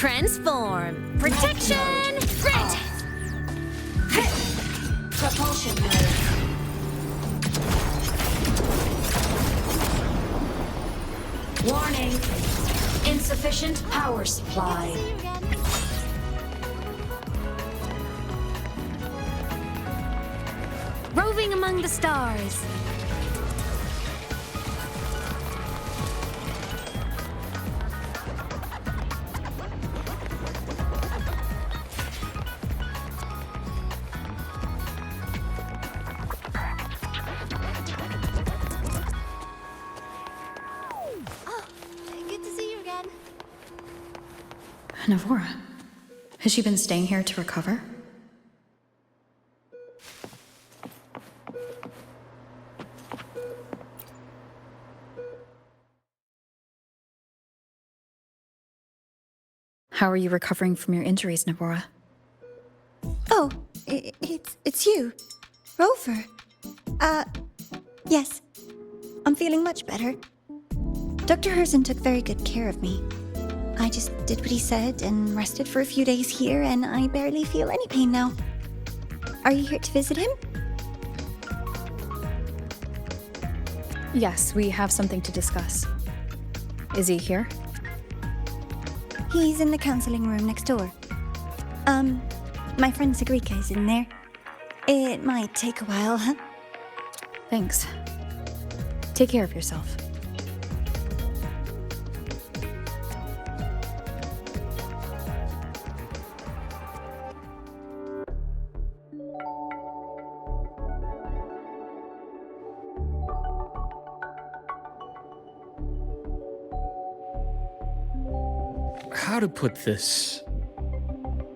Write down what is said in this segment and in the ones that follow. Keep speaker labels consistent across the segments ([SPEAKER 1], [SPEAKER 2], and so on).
[SPEAKER 1] Transform. Protection granted.
[SPEAKER 2] Propulsion mode. Warning. Insufficient power supply.
[SPEAKER 1] Roving among the stars.
[SPEAKER 3] Good to see you again.
[SPEAKER 4] Navora, has she been staying here to recover? How are you recovering from your injuries, Navora?
[SPEAKER 3] Oh, it's you. Rover. Yes. I'm feeling much better. Dr. Herzen took very good care of me. I just did what he said and rested for a few days here, and I barely feel any pain now. Are you here to visit him?
[SPEAKER 4] Yes, we have something to discuss. Is he here?
[SPEAKER 3] He's in the counseling room next door. My friend Sigrika is in there. It might take a while, huh?
[SPEAKER 4] Thanks. Take care of yourself.
[SPEAKER 5] How to put this?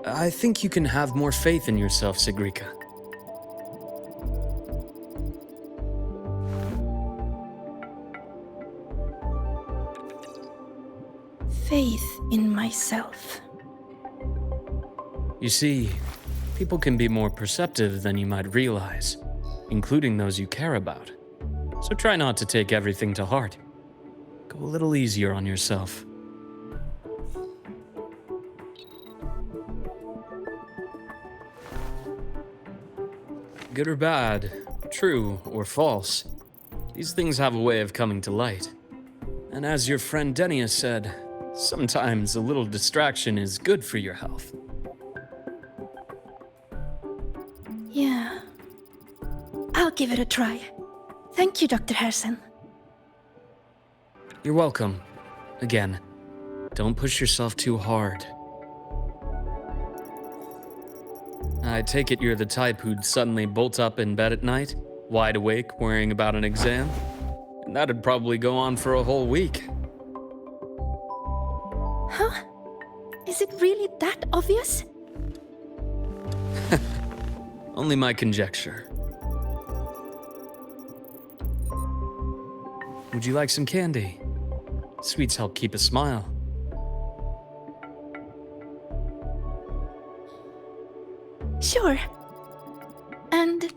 [SPEAKER 5] I think you can have more faith in yourself, Sigrika.
[SPEAKER 6] Faith in myself.
[SPEAKER 5] You see, people can be more perceptive than you might realize, including those you care about. So try not to take everything to heart. Go a little easier on yourself. Good or bad, true or false, these things have a way of coming to light. And as your friend Denia said, sometimes a little distraction is good for your health.
[SPEAKER 6] Yeah. I'll give it a try. Thank you, Dr. Herzen.
[SPEAKER 5] You're welcome. Again, don't push yourself too hard. I take it you're the type who'd suddenly bolt up in bed at night, wide awake, worrying about an exam? And that'd probably go on for a whole week.
[SPEAKER 6] Huh? Is it really that obvious?
[SPEAKER 5] Only my conjecture. Would you like some candy? Sweets help keep a smile.
[SPEAKER 6] Sure. And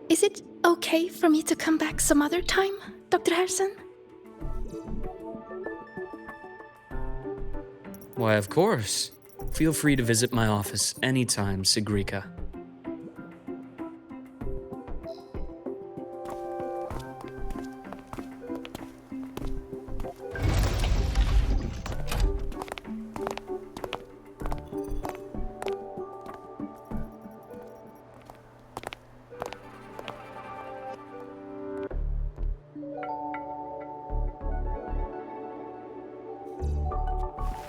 [SPEAKER 6] is it okay for me to come back some other time, Dr. Herzen?
[SPEAKER 5] Why, of course. Feel free to visit my office anytime, Sigrika.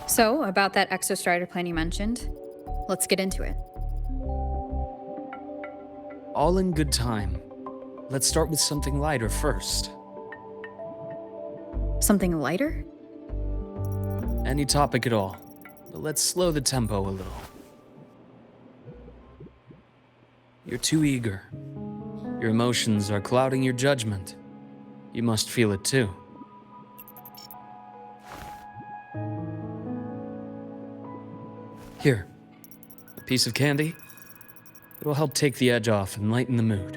[SPEAKER 4] So, about that exostrider plan you mentioned, let's get into it.
[SPEAKER 5] All in good time. Let's start with something lighter first.
[SPEAKER 4] Something lighter?
[SPEAKER 5] Any topic at all, but let's slow the tempo a little. You're too eager. Your emotions are clouding your judgment. You must feel it too. Here, a piece of candy. It'll help take the edge off and lighten the mood.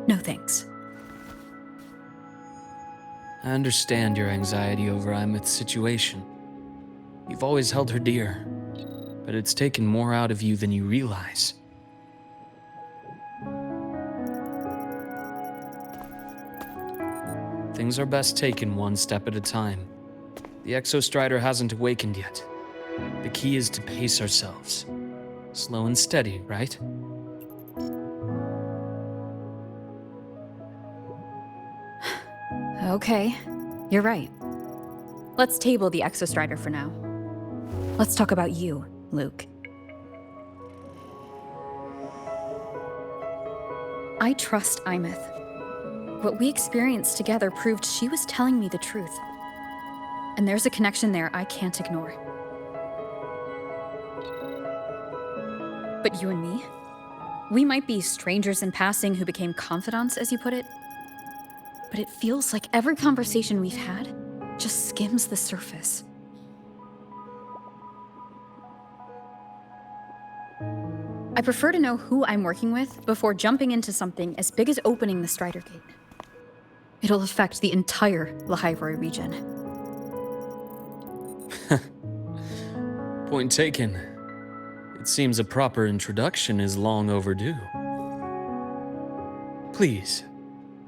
[SPEAKER 4] No thanks.
[SPEAKER 5] I understand your anxiety over Aemeath's situation. You've always held her dear, but it's taken more out of you than you realize. Things are best taken one step at a time. The Exostrider hasn't awakened yet. The key is to pace ourselves. Slow and steady, right?
[SPEAKER 4] Okay, you're right. Let's table the Exostrider for now. Let's talk about you, Luuk. I trust Aemeath. What we experienced together proved she was telling me the truth. And there's a connection there I can't ignore. But you and me? We might be strangers in passing who became confidants, as you put it. But it feels like every conversation we've had just skims the surface. I prefer to know who I'm working with before jumping into something as big as opening the Strider Gate. It'll affect the entire Lahai-Roi region.
[SPEAKER 5] Point taken. It seems a proper introduction is long overdue. Please,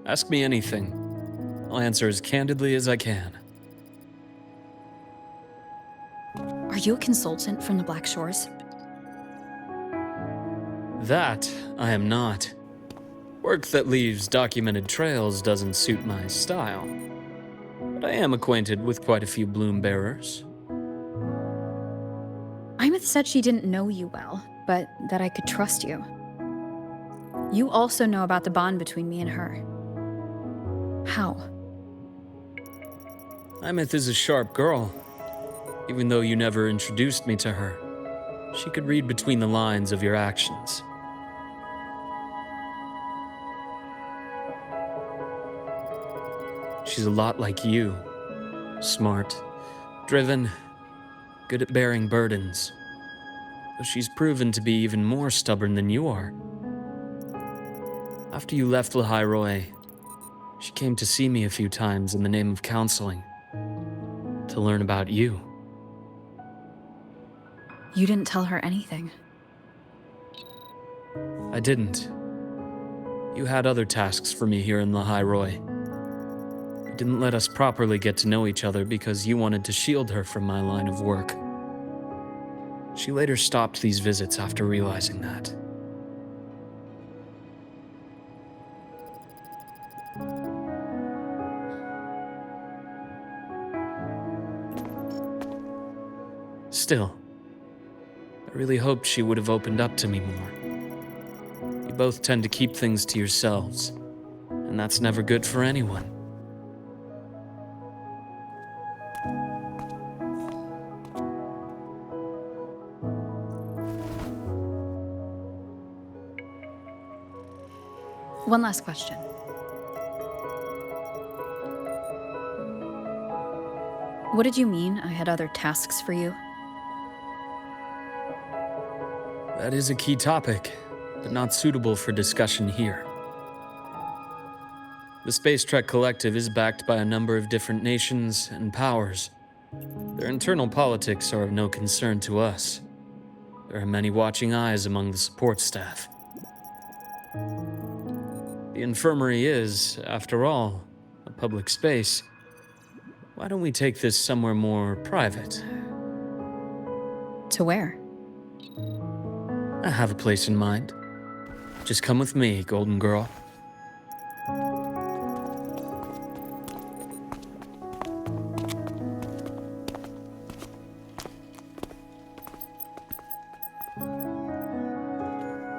[SPEAKER 5] ask me anything. I'll answer as candidly as I can.
[SPEAKER 4] Are you a consultant from the Black Shores?
[SPEAKER 5] That I am not. Work that leaves documented trails doesn't suit my style. But I am acquainted with quite a few bloom bearers.
[SPEAKER 4] Aemeath said she didn't know you well, but that I could trust you. You also know about the bond between me and her. How?
[SPEAKER 5] Aemeath is a sharp girl. Even though you never introduced me to her, she could read between the lines of your actions. She's a lot like you. Smart, driven, good at bearing burdens. Though she's proven to be even more stubborn than you are. After you left Lahai-Roi, she came to see me a few times in the name of counseling. To learn about you.
[SPEAKER 4] You didn't tell her anything.
[SPEAKER 5] I didn't. You had other tasks for me here in Lahai-Roi. You didn't let us properly get to know each other because you wanted to shield her from my line of work. She later stopped these visits after realizing that. Still, I really hoped she would have opened up to me more. You both tend to keep things to yourselves, and that's never good for anyone.
[SPEAKER 4] One last question. What did you mean I had other tasks for you?
[SPEAKER 5] That is a key topic, but not suitable for discussion here. The Space Trek Collective is backed by a number of different nations and powers. Their internal politics are of no concern to us. There are many watching eyes among the support staff. The infirmary is, after all, a public space. Why don't we take this somewhere more private?
[SPEAKER 4] To where?
[SPEAKER 5] I have a place in mind. Just come with me, Golden Girl.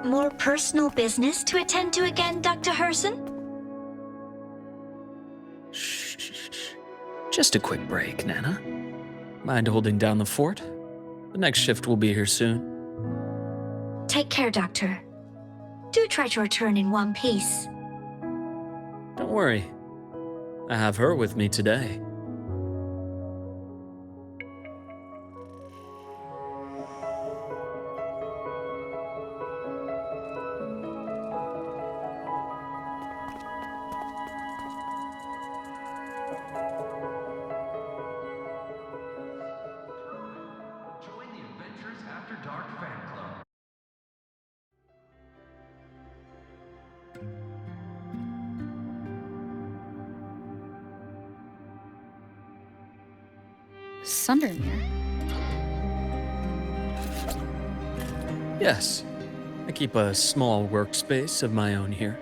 [SPEAKER 2] More personal business to attend to again, Dr. Herson?
[SPEAKER 5] Shh. Just a quick break, Nana. Mind holding down the fort? The next shift will be here soon.
[SPEAKER 2] Take care, Doctor. Do try to return in one piece.
[SPEAKER 5] Don't worry. I have her with me today.
[SPEAKER 4] Sundermere?
[SPEAKER 5] Yes, I keep a small workspace of my own here.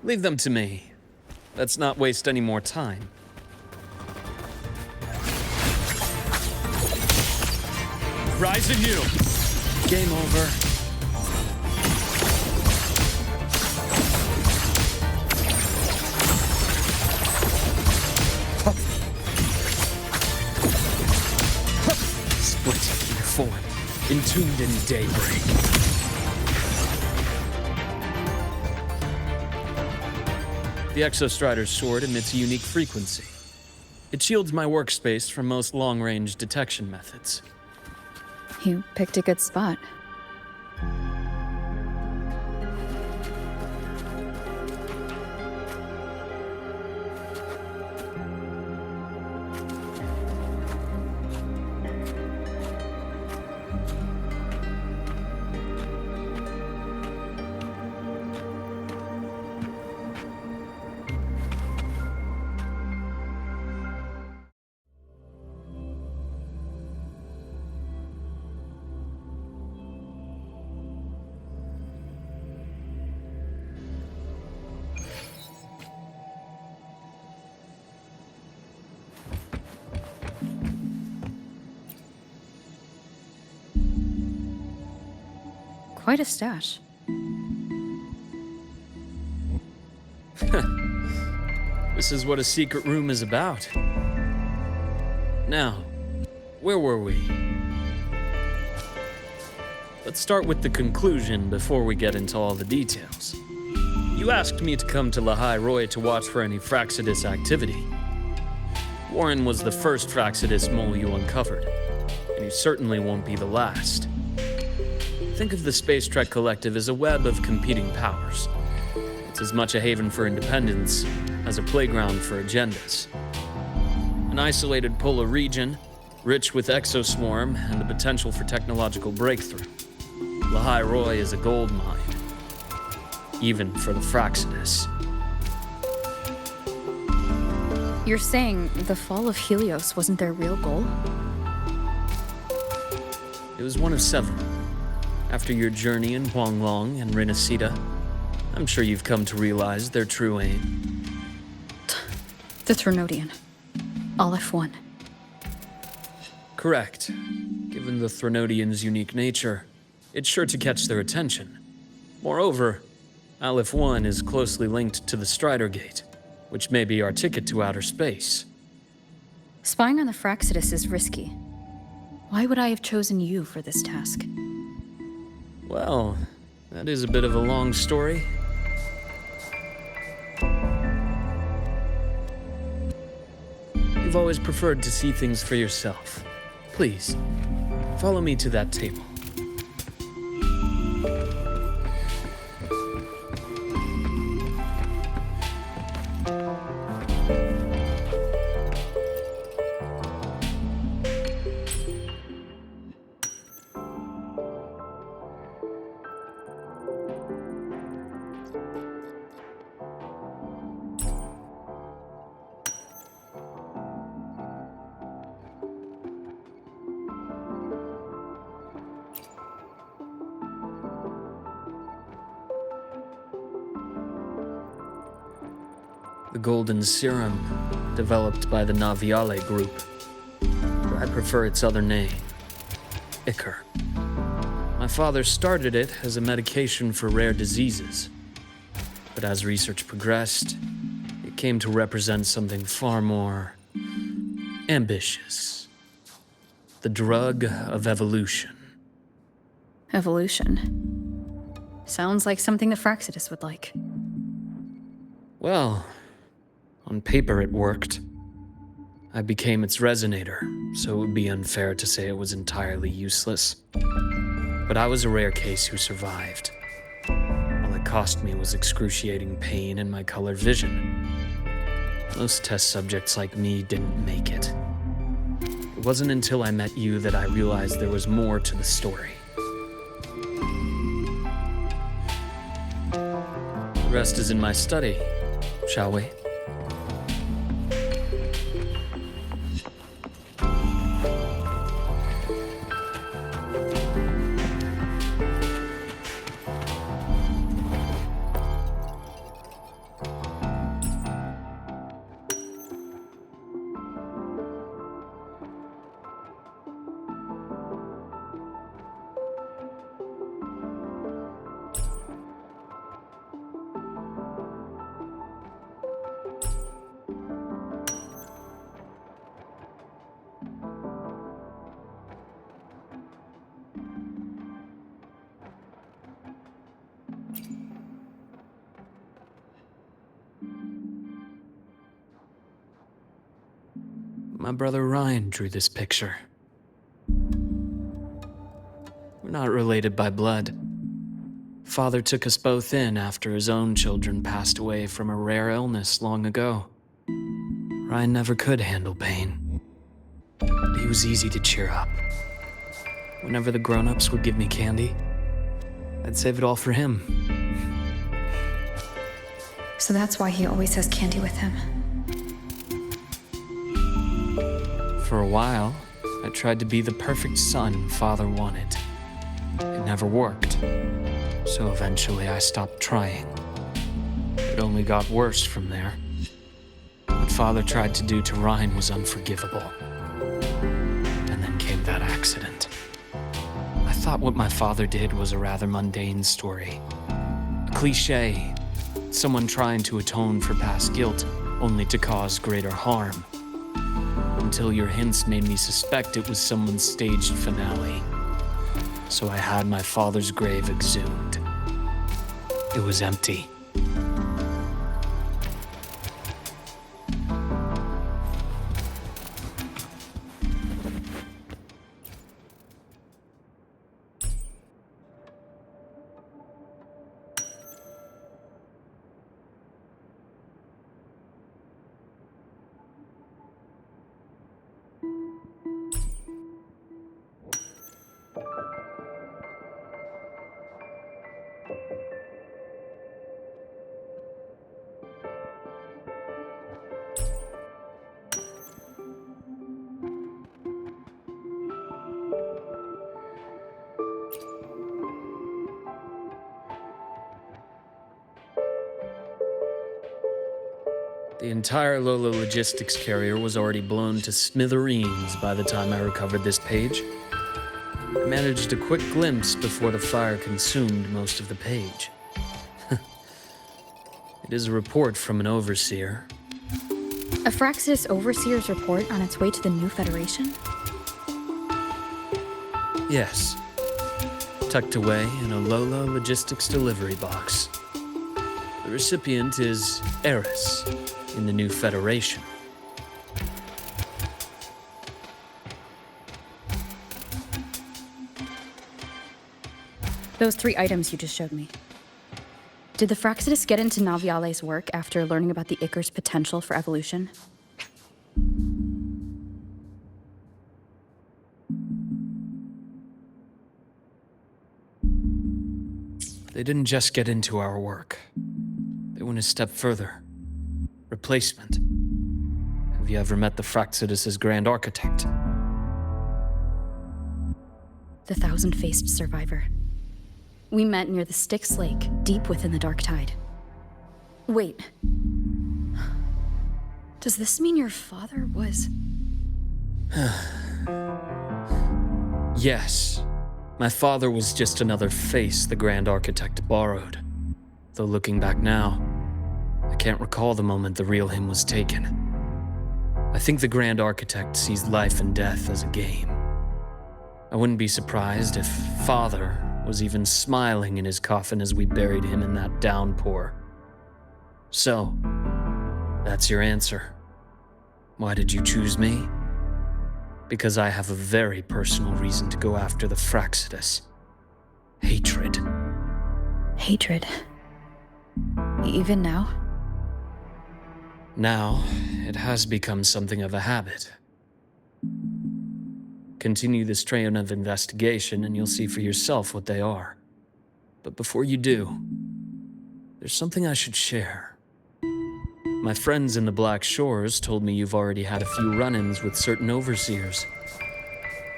[SPEAKER 5] Leave them to me. Let's not waste any more time. Rise anew! Game over. Split in your form, entombed in daybreak. The Exostrider's sword emits a unique frequency. It shields my workspace from most long-range detection methods.
[SPEAKER 4] You picked a good spot. Quite a stash.
[SPEAKER 5] This is what a secret room is about. Now, where were we? Let's start with the conclusion before we get into all the details. You asked me to come to Lahai-Roi to watch for any Fraxidus activity. Warren was the first Fraxidus mole you uncovered, and he certainly won't be the last. Think of the Space Trek Collective as a web of competing powers. It's as much a haven for independence as a playground for agendas. An isolated polar region, rich with exoswarm and the potential for technological breakthrough. Lahai-Roi is a gold mine, even for the Fraxidus.
[SPEAKER 4] You're saying the fall of Helios wasn't their real goal?
[SPEAKER 5] It was one of several. After your journey in Huanglong and Renacida, I'm sure you've come to realize their true aim.
[SPEAKER 4] The Threnodian. Aleph 1.
[SPEAKER 5] Correct. Given the Threnodian's unique nature, it's sure to catch their attention. Moreover, Aleph 1 is closely linked to the Strider Gate, which may be our ticket to outer space.
[SPEAKER 4] Spying on the Fraxidus is risky. Why would I have chosen you for this task?
[SPEAKER 5] Well, that is a bit of a long story. You've always preferred to see things for yourself. Please, follow me to that table. The golden serum, developed by the Naviale group. I prefer its other name, Ichor. My father started it as a medication for rare diseases. But as research progressed, it came to represent something far more ambitious. The drug of evolution.
[SPEAKER 4] Evolution. Sounds like something the Fraxidus would like.
[SPEAKER 5] Well, on paper it worked. I became its resonator, so it would be unfair to say it was entirely useless. But I was a rare case who survived. All it cost me was excruciating pain and my colored vision. Most test subjects like me didn't make it. It wasn't until I met you that I realized there was more to the story. The rest is in my study, shall we? My brother Ryan drew this picture. We're not related by blood. Father took us both in after his own children passed away from a rare illness long ago. Ryan never could handle pain, but he was easy to cheer up. Whenever the grown-ups would give me candy, I'd save it all for him.
[SPEAKER 4] So that's why he always has candy with him.
[SPEAKER 5] For a while, I tried to be the perfect son Father wanted. It never worked, so eventually I stopped trying. It only got worse from there. What Father tried to do to Ryan was unforgivable. And then came that accident. I thought what my father did was a rather mundane story. A cliché, someone trying to atone for past guilt, only to cause greater harm. Until your hints made me suspect it was someone's staged finale. So I had my father's grave exhumed. It was empty. The entire Lola logistics carrier was already blown to smithereens by the time I recovered this page. I managed a quick glimpse before the fire consumed most of the page. It is a report from an overseer.
[SPEAKER 4] A Fraxidus overseer's report on its way to the new Federation?
[SPEAKER 5] Yes. Tucked away in a Lola logistics delivery box. The recipient is Eris in the new Federation.
[SPEAKER 4] Those 3 items you just showed me. Did the Fraxidus get into Naviale's work after learning about the Ichor's potential for evolution?
[SPEAKER 5] They didn't just get into our work. They went a step further. Replacement. Have you ever met the Fraxidus' Grand Architect?
[SPEAKER 4] The thousand-faced survivor. We met near the Styx Lake, deep within the Dark Tide. Wait. Does this mean your father was...
[SPEAKER 5] Yes. My father was just another face the Grand Architect borrowed. Though looking back now, I can't recall the moment the real him was taken. I think the Grand Architect sees life and death as a game. I wouldn't be surprised if Father was even smiling in his coffin as we buried him in that downpour. So, that's your answer. Why did you choose me? Because I have a very personal reason to go after the Fraccidus. Hatred.
[SPEAKER 4] Hatred. Even now?
[SPEAKER 5] Now, it has become something of a habit. Continue this train of investigation and you'll see for yourself what they are. But before you do, there's something I should share. My friends in the Black Shores told me you've already had a few run-ins with certain overseers.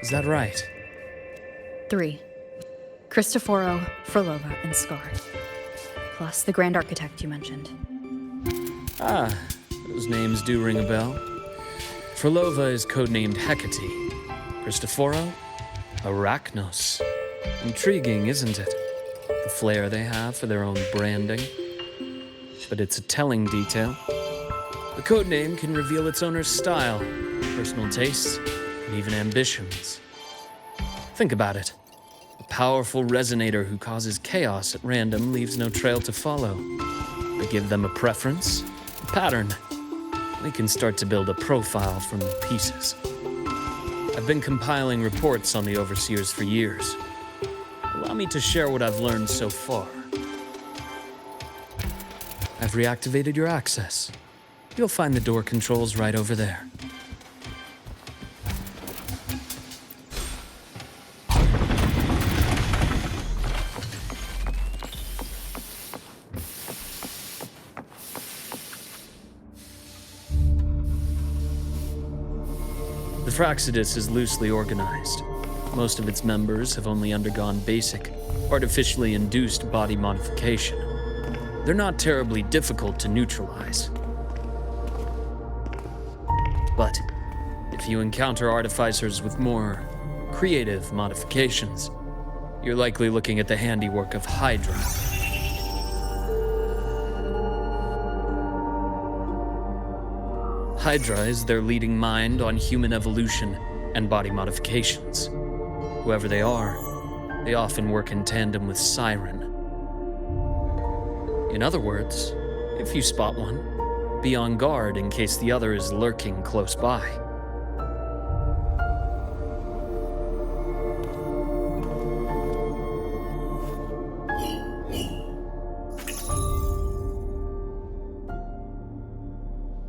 [SPEAKER 5] Is that right?
[SPEAKER 4] 3. Cristoforo, Frolova, and Scar. Plus the Grand Architect you mentioned.
[SPEAKER 5] Ah, those names do ring a bell. Frolova is codenamed Hecate. Cristoforo? Arachnos. Intriguing, isn't it? The flair they have for their own branding. But it's a telling detail. The codename can reveal its owner's style, personal tastes, and even ambitions. Think about it. A powerful resonator who causes chaos at random leaves no trail to follow. But give them a preference, a pattern. We can start to build a profile from the pieces. I've been compiling reports on the Overseers for years. Allow me to share what I've learned so far. I've reactivated your access. You'll find the door controls right over there. The Fraccidus is loosely organized. Most of its members have only undergone basic, artificially induced body modification. They're not terribly difficult to neutralize. But if you encounter artificers with more creative modifications, you're likely looking at the handiwork of Hydra. Hydra is their leading mind on human evolution and body modifications. Whoever they are, they often work in tandem with Siren. In other words, if you spot one, be on guard in case the other is lurking close by.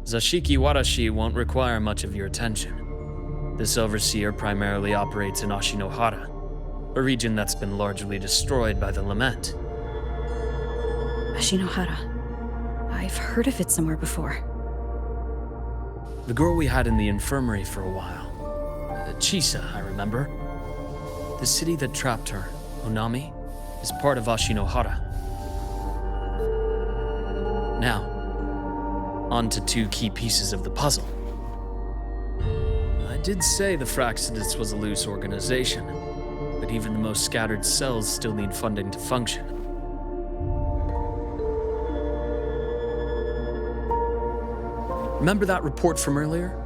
[SPEAKER 5] Zashiki Warashi won't require much of your attention. This overseer primarily operates in Ashinohara, a region that's been largely destroyed by the Lament.
[SPEAKER 4] Ashinohara. I've heard of it somewhere before.
[SPEAKER 5] The girl we had in the infirmary for a while. Chisa, I remember. The city that trapped her, Onami, is part of Ashinohara. Now, on to 2 key pieces of the puzzle. I did say the Fraccidus was a loose organization, but even the most scattered cells still need funding to function. Remember that report from earlier?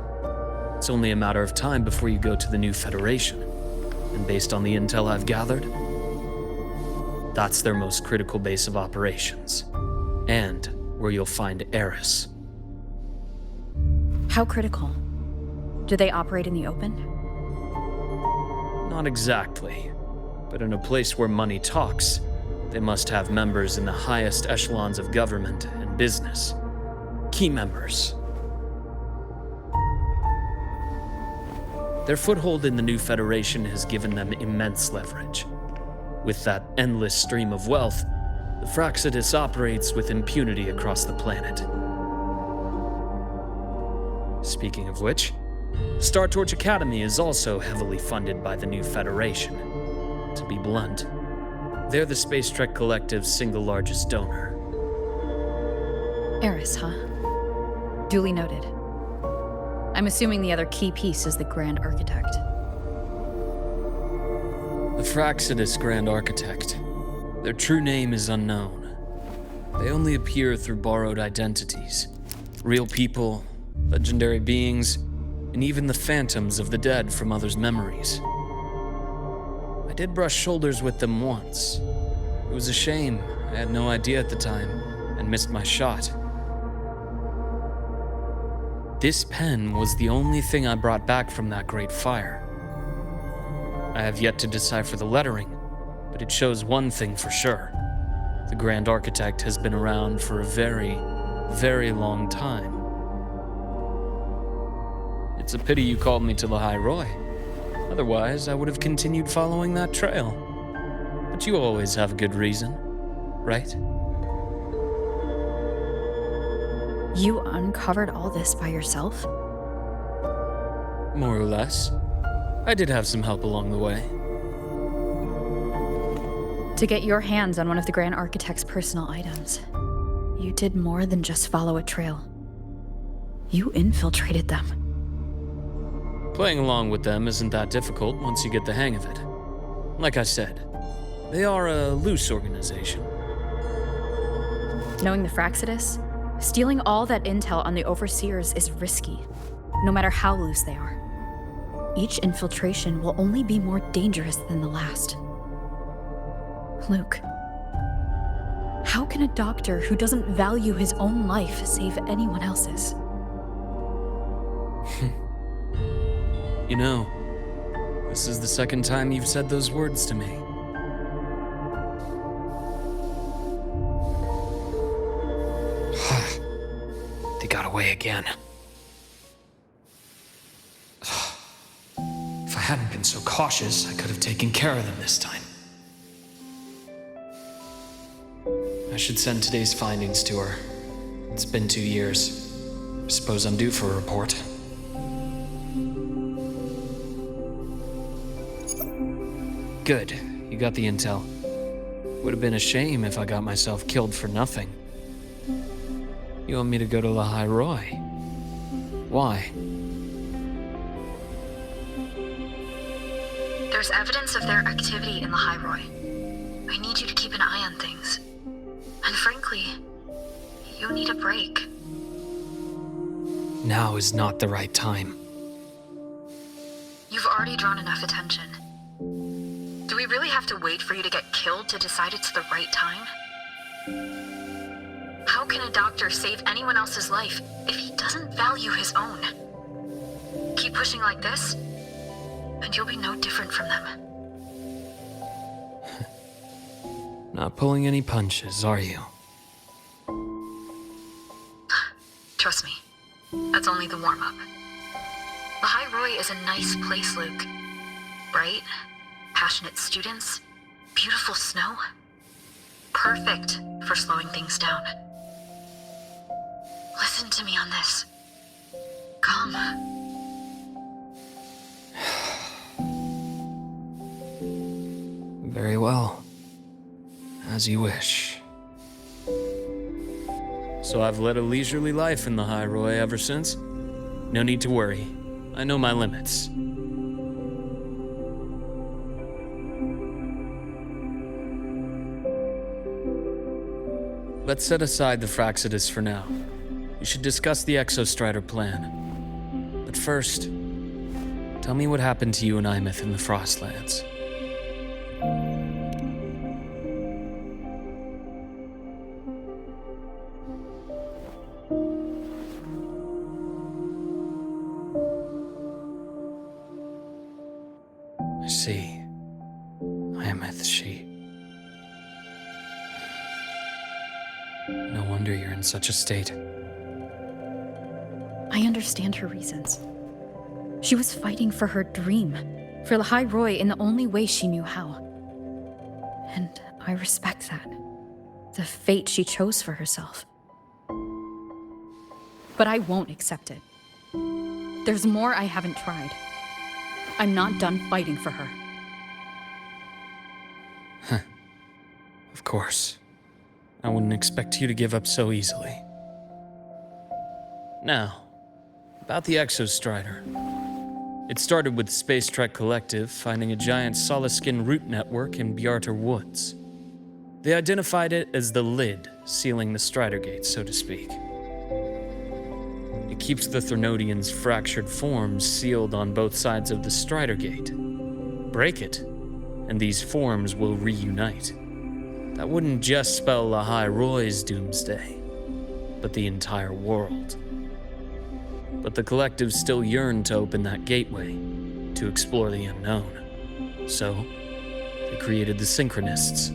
[SPEAKER 5] It's only a matter of time before you go to the new Federation. And based on the intel I've gathered, that's their most critical base of operations. And where you'll find Eris.
[SPEAKER 4] How critical? Do they operate in the open?
[SPEAKER 5] Not exactly. But in a place where money talks, they must have members in the highest echelons of government and business. Key members. Their foothold in the new Federation has given them immense leverage. With that endless stream of wealth, the Fraccidus operates with impunity across the planet. Speaking of which, Star Torch Academy is also heavily funded by the new Federation. To be blunt, they're the Space Trek Collective's single largest donor.
[SPEAKER 4] Eris, huh? Duly noted. I'm assuming the other key piece is the Grand Architect.
[SPEAKER 5] The Fraxidus Grand Architect. Their true name is unknown. They only appear through borrowed identities. Real people, legendary beings, and even the phantoms of the dead from others' memories. I did brush shoulders with them once. It was a shame. I had no idea at the time, and missed my shot. This pen was the only thing I brought back from that great fire. I have yet to decipher the lettering, but it shows one thing for sure. The Grand Architect has been around for a very, very long time. It's a pity you called me to Lahai-Roi. Otherwise, I would have continued following that trail. But you always have a good reason, right?
[SPEAKER 4] You uncovered all this by yourself?
[SPEAKER 5] More or less. I did have some help along the way.
[SPEAKER 4] To get your hands on one of the Grand Architect's personal items, you did more than just follow a trail. You infiltrated them.
[SPEAKER 5] Playing along with them isn't that difficult once you get the hang of it. Like I said, they are a loose organization.
[SPEAKER 4] Knowing the Fraxidus, stealing all that intel on the Overseers is risky, no matter how loose they are. Each infiltration will only be more dangerous than the last. Luuk, how can a doctor who doesn't value his own life save anyone else's?
[SPEAKER 5] You know, this is the second time you've said those words to me. They got away again. If I hadn't been so cautious, I could have taken care of them this time. I should send today's findings to her. It's been 2 years. I suppose I'm due for a report. Good. You got the intel. Would have been a shame if I got myself killed for nothing. You want me to go to Lahai-Roi? Why?
[SPEAKER 7] There's evidence of their activity in Lahai-Roi. I need you to keep an eye on things. And frankly, you need a break.
[SPEAKER 5] Now is not the right time.
[SPEAKER 7] You've already drawn enough attention. Do we really have to wait for you to get killed to decide it's the right time? How can a doctor save anyone else's life if he doesn't value his own? Keep pushing like this, and you'll be no different from them.
[SPEAKER 5] Not pulling any punches, are you?
[SPEAKER 7] Trust me, that's only the warm-up. Lahai-Roi is a nice place, Luuk. Bright, passionate students, beautiful snow. Perfect for slowing things down. Listen to me on this. Come.
[SPEAKER 5] Very well. As you wish. So I've led a leisurely life in the Lahai-Roi ever since. No need to worry. I know my limits. Let's set aside the Fraxidus for now. We should discuss the Exostrider plan. But first, tell me what happened to you and Aemeath in the Frostlands. I see. Aemeath, she... No wonder you're in such a state.
[SPEAKER 4] I understand her reasons. She was fighting for her dream, for Lahai-Roi in the only way she knew how. And I respect that. The fate she chose for herself. But I won't accept it. There's more I haven't tried. I'm not done fighting for her.
[SPEAKER 5] Of course. I wouldn't expect you to give up so easily. Now, about the Exostrider. It started with Space Trek Collective finding a giant solid-skin root network in Bjarter Woods. They identified it as the lid, sealing the Strider Gate, so to speak. It keeps the Threnodians' fractured forms sealed on both sides of the Strider Gate. Break it, and these forms will reunite. That wouldn't just spell Lahai-Roi's doomsday, but the entire world. But the Collective still yearned to open that gateway, to explore the unknown. So, they created the Synchronists.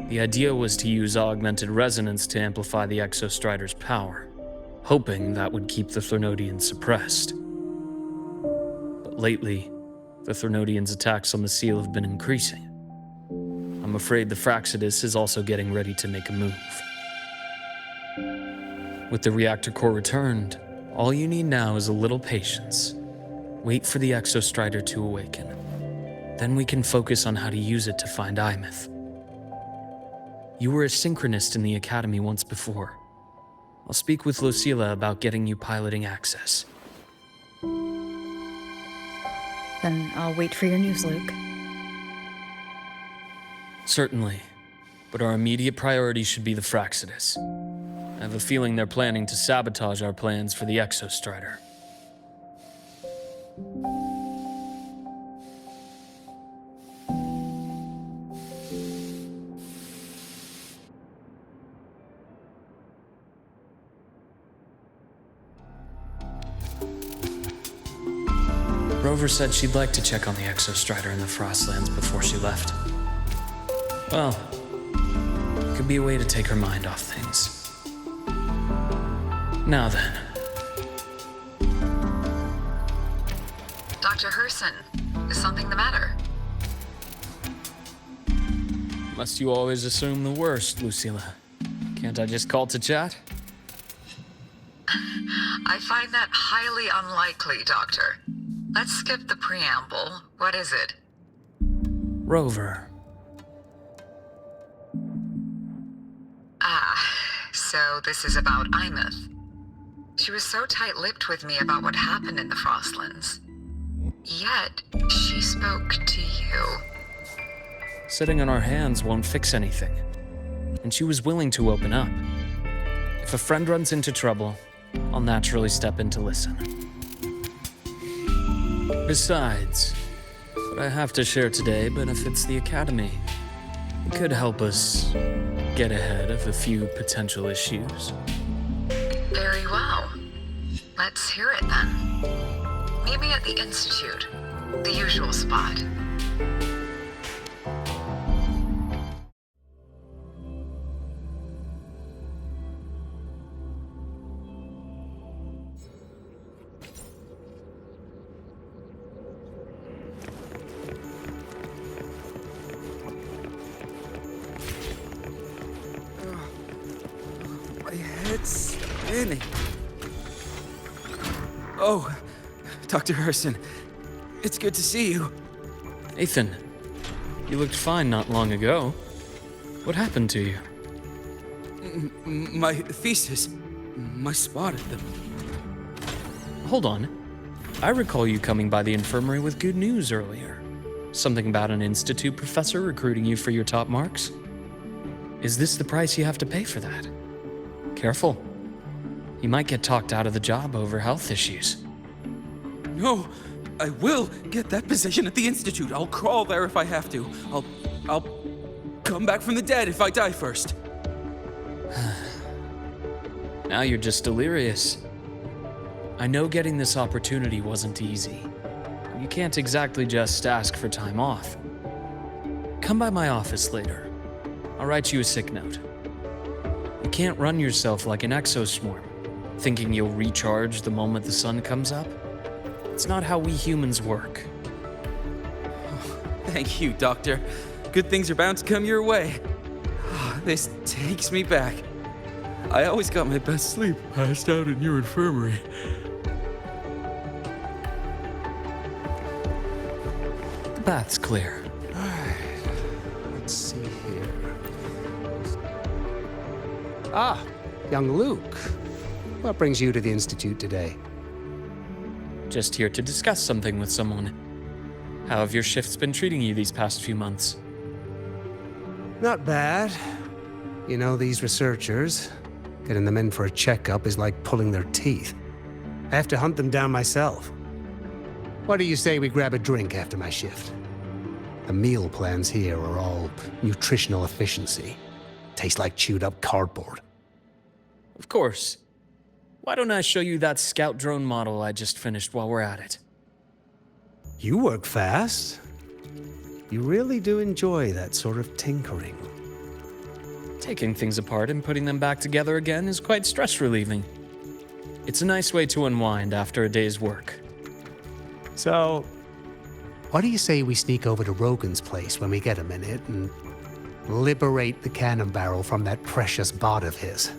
[SPEAKER 5] The idea was to use augmented resonance to amplify the Exostrider's power, hoping that would keep the Threnodians suppressed. But lately, the Threnodians' attacks on the seal have been increasing. I'm afraid the Fraxidus is also getting ready to make a move. With the reactor core returned, all you need now is a little patience. Wait for the Exostrider to awaken. Then we can focus on how to use it to find Aemeath. You were a synchronist in the Academy once before. I'll speak with Lucilla about getting you piloting access.
[SPEAKER 4] Then I'll wait for your news, Luuk.
[SPEAKER 5] Certainly, but our immediate priority should be the Fraxidus. I have a feeling they're planning to sabotage our plans for the Exostrider. Rover said she'd like to check on the Exostrider in the Frostlands before she left. Well, it could be a way to take her mind off things. Now then.
[SPEAKER 7] Dr. Herson, is something the matter?
[SPEAKER 5] Must you always assume the worst, Lucilla? Can't I just call to chat?
[SPEAKER 7] I find that highly unlikely, Doctor. Let's skip the preamble. What is it?
[SPEAKER 5] Rover.
[SPEAKER 7] So this is about Aemeath. She was so tight-lipped with me about what happened in the Frostlands. Yet, she spoke to you.
[SPEAKER 5] Sitting on our hands won't fix anything. And she was willing to open up. If a friend runs into trouble, I'll naturally step in to listen. Besides, what I have to share today benefits the Academy. It could help us get ahead of a few potential issues.
[SPEAKER 7] Very well. Let's hear it then. Meet me at the Institute, the usual spot.
[SPEAKER 8] It's spinning. Oh, Dr. Herson, it's good to see you.
[SPEAKER 5] Ethan, you looked fine not long ago. What happened to you?
[SPEAKER 8] My thesis. I spotted them.
[SPEAKER 5] Hold on. I recall you coming by the infirmary with good news earlier. Something about an institute professor recruiting you for your top marks? Is this the price you have to pay for that? Careful. You might get talked out of the job over health issues.
[SPEAKER 8] No, I will get that position at the Institute. I'll crawl there if I have to. I'll come back from the dead if I die first.
[SPEAKER 5] Now you're just delirious. I know getting this opportunity wasn't easy. You can't exactly just ask for time off. Come by my office later. I'll write you a sick note. You can't run yourself like an exoswarm, thinking you'll recharge the moment the sun comes up. It's not how we humans work.
[SPEAKER 8] Oh, thank you, Doctor. Good things are bound to come your way. This takes me back. I always got my best sleep passed out in your infirmary.
[SPEAKER 5] The bath's clear.
[SPEAKER 9] Let's see here. Young Luuk. What brings you to the Institute today?
[SPEAKER 5] Just here to discuss something with someone. How have your shifts been treating you these past few months?
[SPEAKER 9] Not bad. You know, these researchers, getting them in for a checkup is like pulling their teeth. I have to hunt them down myself. What do you say we grab a drink after my shift? The meal plans here are all nutritional efficiency. Taste like chewed up cardboard.
[SPEAKER 5] Of course. Why don't I show you that scout drone model I just finished while we're at it?
[SPEAKER 9] You work fast. You really do enjoy that sort of tinkering.
[SPEAKER 5] Taking things apart and putting them back together again is quite stress-relieving. It's a nice way to unwind after a day's work.
[SPEAKER 9] So, what do you say we sneak over to Rogan's place when we get a minute and liberate the cannon barrel from that precious bot of his?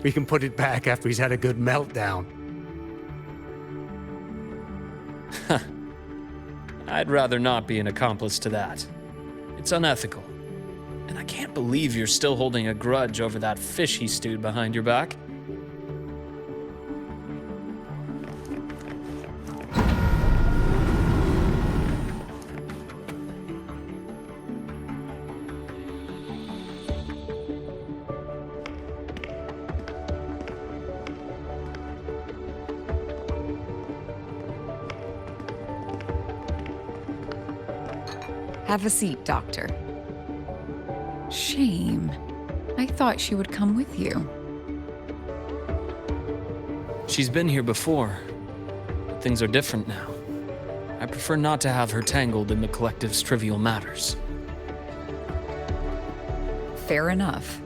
[SPEAKER 9] We can put it back after he's had a good meltdown.
[SPEAKER 5] I'd rather not be an accomplice to that. It's unethical. And I can't believe you're still holding a grudge over that fish he stewed behind your back.
[SPEAKER 10] Have a seat, Doctor. Shame. I thought she would come with you.
[SPEAKER 5] She's been here before, but things are different now. I prefer not to have her tangled in the collective's trivial matters.
[SPEAKER 10] Fair enough.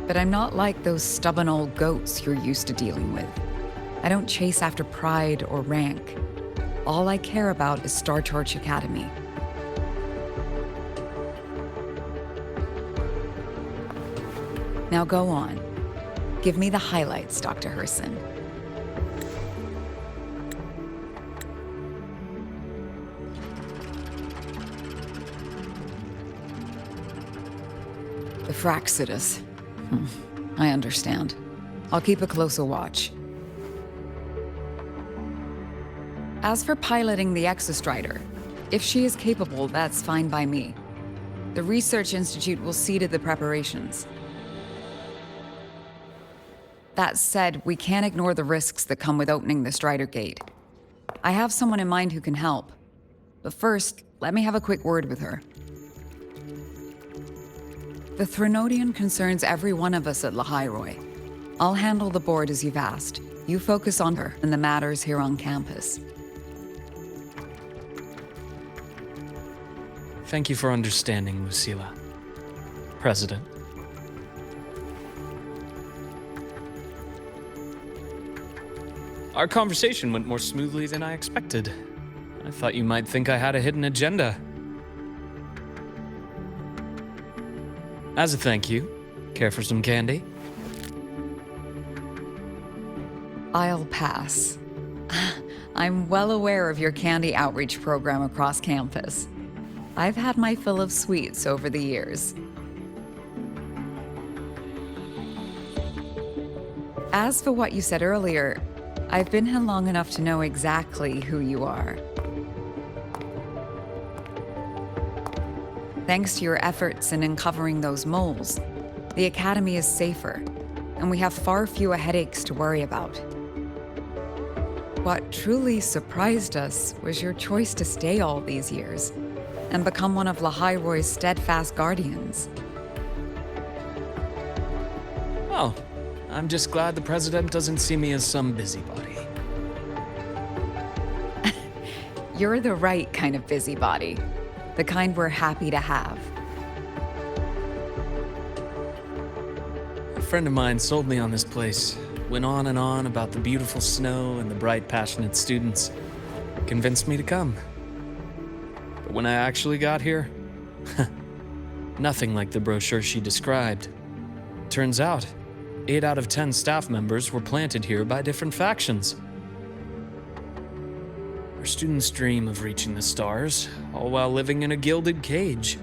[SPEAKER 10] But I'm not like those stubborn old goats you're used to dealing with. I don't chase after pride or rank. All I care about is Star Torch Academy. Now go on. Give me the highlights, Dr. Herson. The Fraxidus. I understand. I'll keep a closer watch. As for piloting the Exostrider, if she is capable, that's fine by me. The Research Institute will see to the preparations. That said, we can't ignore the risks that come with opening the Strider Gate. I have someone in mind who can help. But first, let me have a quick word with her. The Threnodian concerns every one of us at Lahai-Roi. I'll handle the board as you've asked. You focus on her and the matters here on campus.
[SPEAKER 5] Thank you for understanding, Lucilla. President. Our conversation went more smoothly than I expected. I thought you might think I had a hidden agenda. As a thank you, care for some candy?
[SPEAKER 10] I'll pass. I'm well aware of your candy outreach program across campus. I've had my fill of sweets over the years. As for what you said earlier, I've been here long enough to know exactly who you are. Thanks to your efforts in uncovering those moles, the Academy is safer, and we have far fewer headaches to worry about. What truly surprised us was your choice to stay all these years and become one of Lahai-Roi's steadfast guardians.
[SPEAKER 5] Oh, I'm just glad the President doesn't see me as some busybody.
[SPEAKER 10] You're the right kind of busybody. The kind we're happy to have.
[SPEAKER 5] A friend of mine sold me on this place. Went on and on about the beautiful snow and the bright, passionate students. Convinced me to come. But when I actually got here, nothing like the brochure she described. Turns out, 8 out of 10 staff members were planted here by different factions. Our students dream of reaching the stars, all while living in a gilded cage.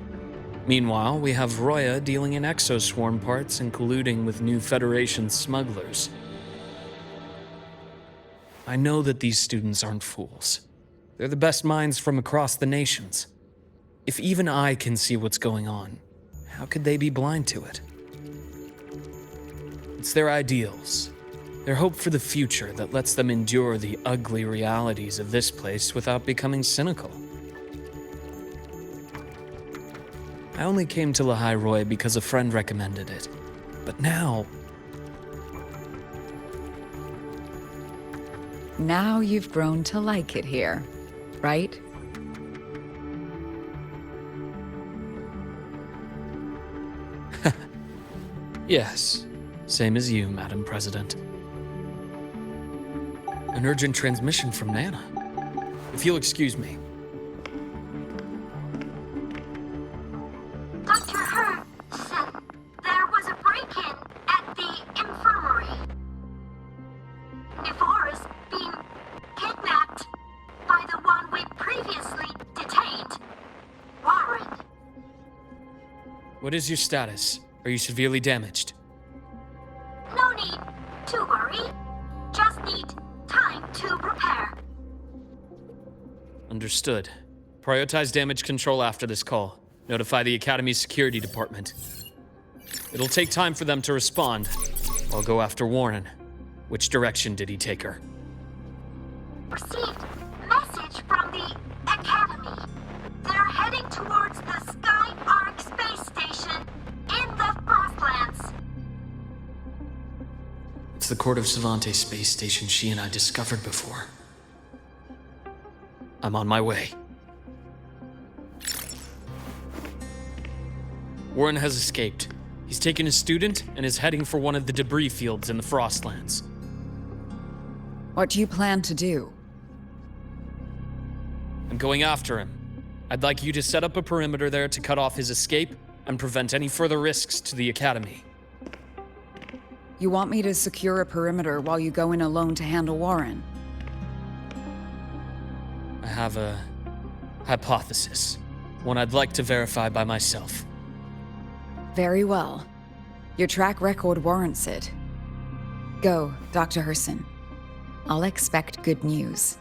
[SPEAKER 5] Meanwhile, we have Roya dealing in exoswarm parts and colluding with new Federation smugglers. I know that these students aren't fools. They're the best minds from across the nations. If even I can see what's going on, how could they be blind to it? It's their ideals, their hope for the future that lets them endure the ugly realities of this place without becoming cynical. I only came to Lahai-Roi because a friend recommended it. But now...
[SPEAKER 10] Now you've grown to like it here, right?
[SPEAKER 5] Yes, same as you, Madam President. An urgent transmission from Nana. If you'll excuse me.
[SPEAKER 2] Dr. Herb said there was a break-in at the infirmary. Nevora's being kidnapped by the one we previously detained, Warren.
[SPEAKER 5] What is your status? Are you severely damaged?
[SPEAKER 2] No need to worry. Just need time to repair.
[SPEAKER 5] Understood. Prioritize damage control after this call. Notify the Academy's security department. It'll take time for them to respond. I'll go after Warren. Which direction did he take her?
[SPEAKER 2] Received message from the Academy. They're heading towards the Sky Arc space station in the Frostlands.
[SPEAKER 5] It's the Court of Savante space station she and I discovered before. I'm on my way. Warren has escaped. He's taken a student and is heading for one of the debris fields in the Frostlands.
[SPEAKER 10] What do you plan to do?
[SPEAKER 5] I'm going after him. I'd like you to set up a perimeter there to cut off his escape and prevent any further risks to the Academy.
[SPEAKER 10] You want me to secure a perimeter while you go in alone to handle Warren?
[SPEAKER 5] I have a hypothesis. One I'd like to verify by myself.
[SPEAKER 10] Very well. Your track record warrants it. Go, Dr. Herson. I'll expect good news.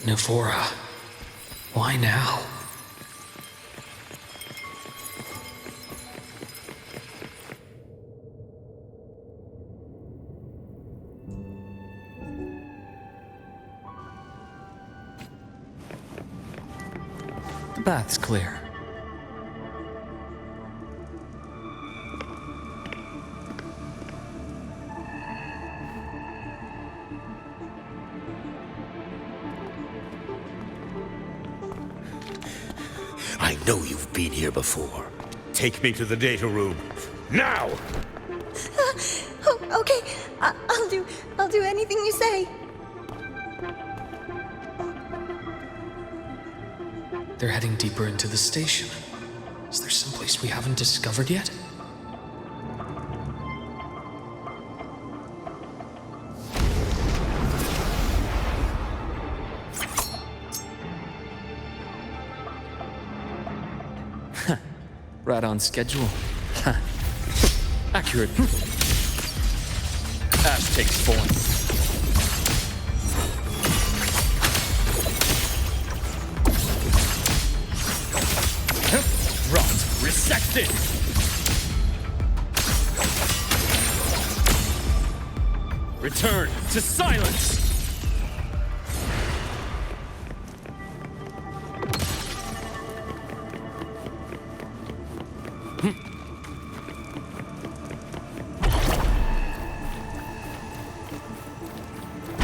[SPEAKER 5] Nevora, why now? The bath's clear.
[SPEAKER 11] I know you've been here before. Take me to the data room. Now!
[SPEAKER 3] Oh, okay. I'll do anything you say.
[SPEAKER 5] They're heading deeper into the station. Is there someplace we haven't discovered yet? Right on schedule. Accurate. Ash takes form. Rot. Resected. Return to silence.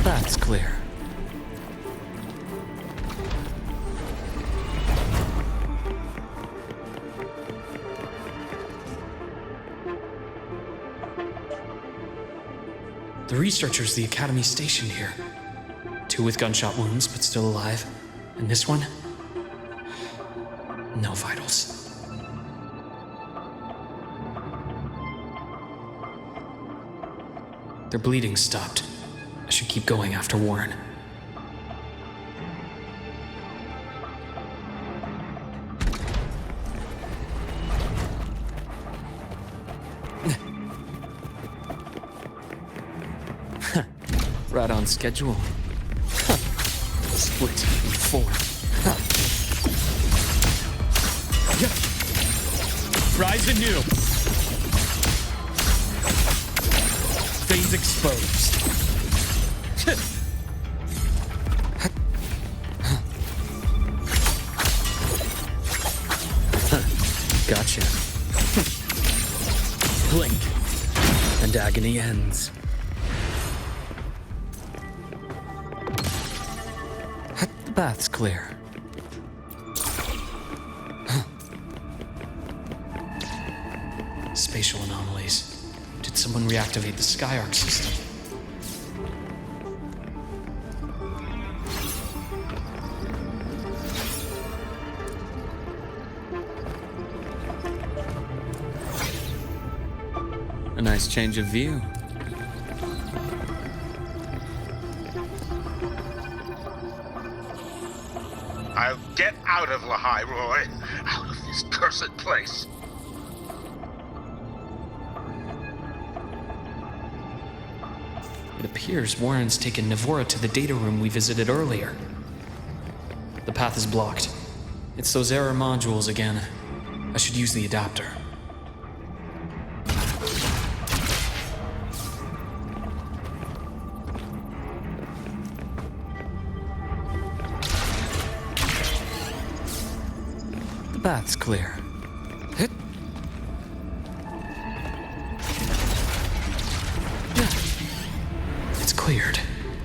[SPEAKER 5] That's clear. The researchers the Academy stationed here. 2 with gunshot wounds, but still alive. And this one? No vitals. Their bleeding stopped. I should keep going after Warren. Right on schedule. Split in 4. Rise anew. Veins exposed. Gotcha. Blink, and agony ends. The bath's clear. Spatial anomalies. Did someone reactivate the Skyarc system? A nice change of view.
[SPEAKER 11] I'll get out of Lahai-Roi, out of this cursed place.
[SPEAKER 5] It appears Warren's taken Navora to the data room we visited earlier. The path is blocked. It's those error modules again. I should use the adapter. The path's clear. Hit. It's cleared.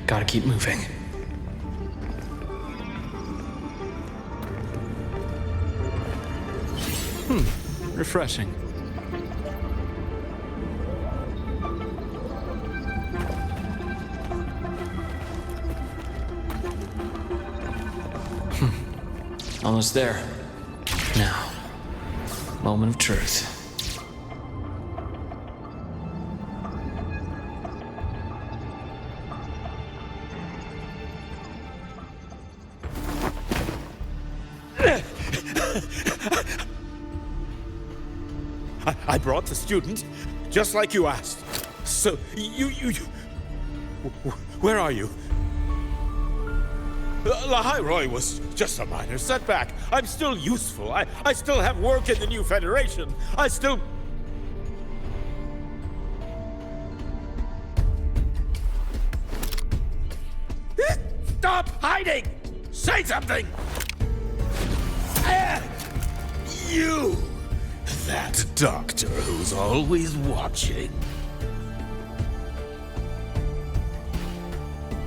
[SPEAKER 5] Gotta keep moving. Refreshing. Almost there. Now, moment of truth.
[SPEAKER 11] I brought the student, just like you asked. So, you... Where are you? Lahai-Roi was just a minor setback. I'm still useful. I still have work in the new Federation. I still... Stop hiding! Say something! You! That doctor who's always watching.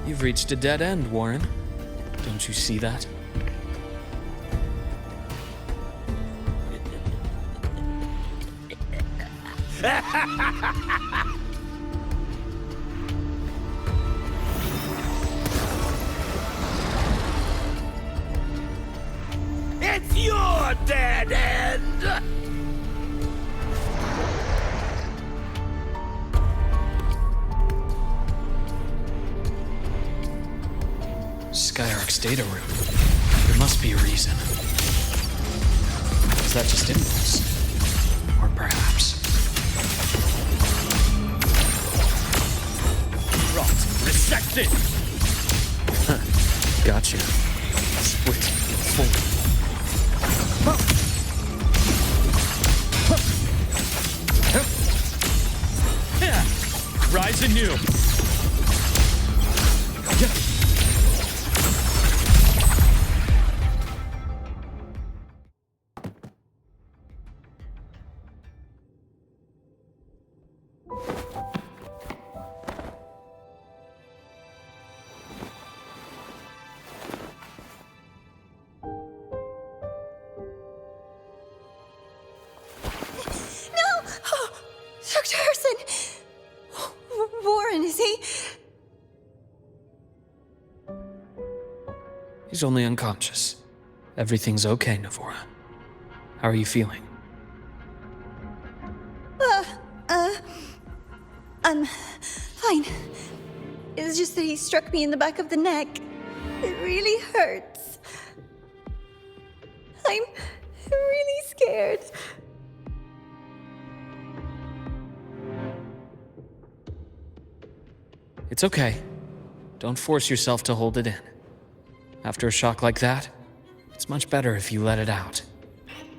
[SPEAKER 5] You've reached a dead end, Warren. Don't you see that?
[SPEAKER 11] It's your dead end!
[SPEAKER 5] Skyarc's data room. There must be a reason. Is that just impulse? Or perhaps...
[SPEAKER 11] Rot, resected!
[SPEAKER 5] Gotcha. Split. Full. Rise anew.
[SPEAKER 3] Dr. Herson! Warren, is he?
[SPEAKER 5] He's She's only unconscious. Everything's okay, Navora. How are you feeling?
[SPEAKER 3] I'm fine. It's just that he struck me in the back of the neck. It really hurts. I'm really scared.
[SPEAKER 5] It's okay. Don't force yourself to hold it in. After a shock like that, it's much better if you let it out.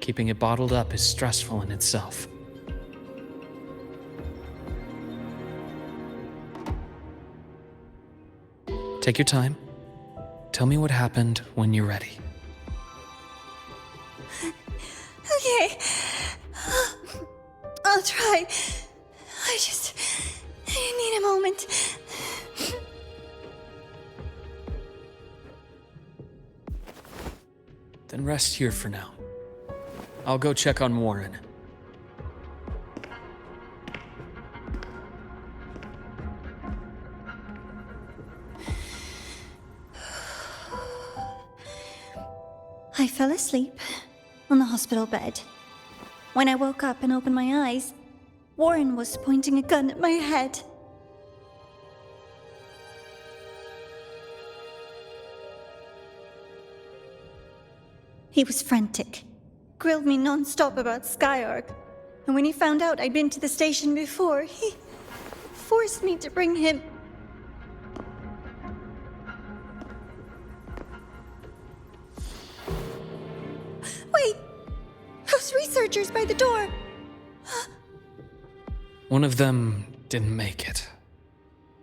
[SPEAKER 5] Keeping it bottled up is stressful in itself. Take your time. Tell me what happened when you're ready.
[SPEAKER 3] Okay. I'll try. I need a moment.
[SPEAKER 5] Then rest here for now. I'll go check on Warren.
[SPEAKER 3] I fell asleep on the hospital bed. When I woke up and opened my eyes, Warren was pointing a gun at my head. He was frantic, grilled me non-stop about Skyark, and when he found out I'd been to the station before, he forced me to bring him. Wait! Those researchers by the door!
[SPEAKER 5] One of them didn't make it.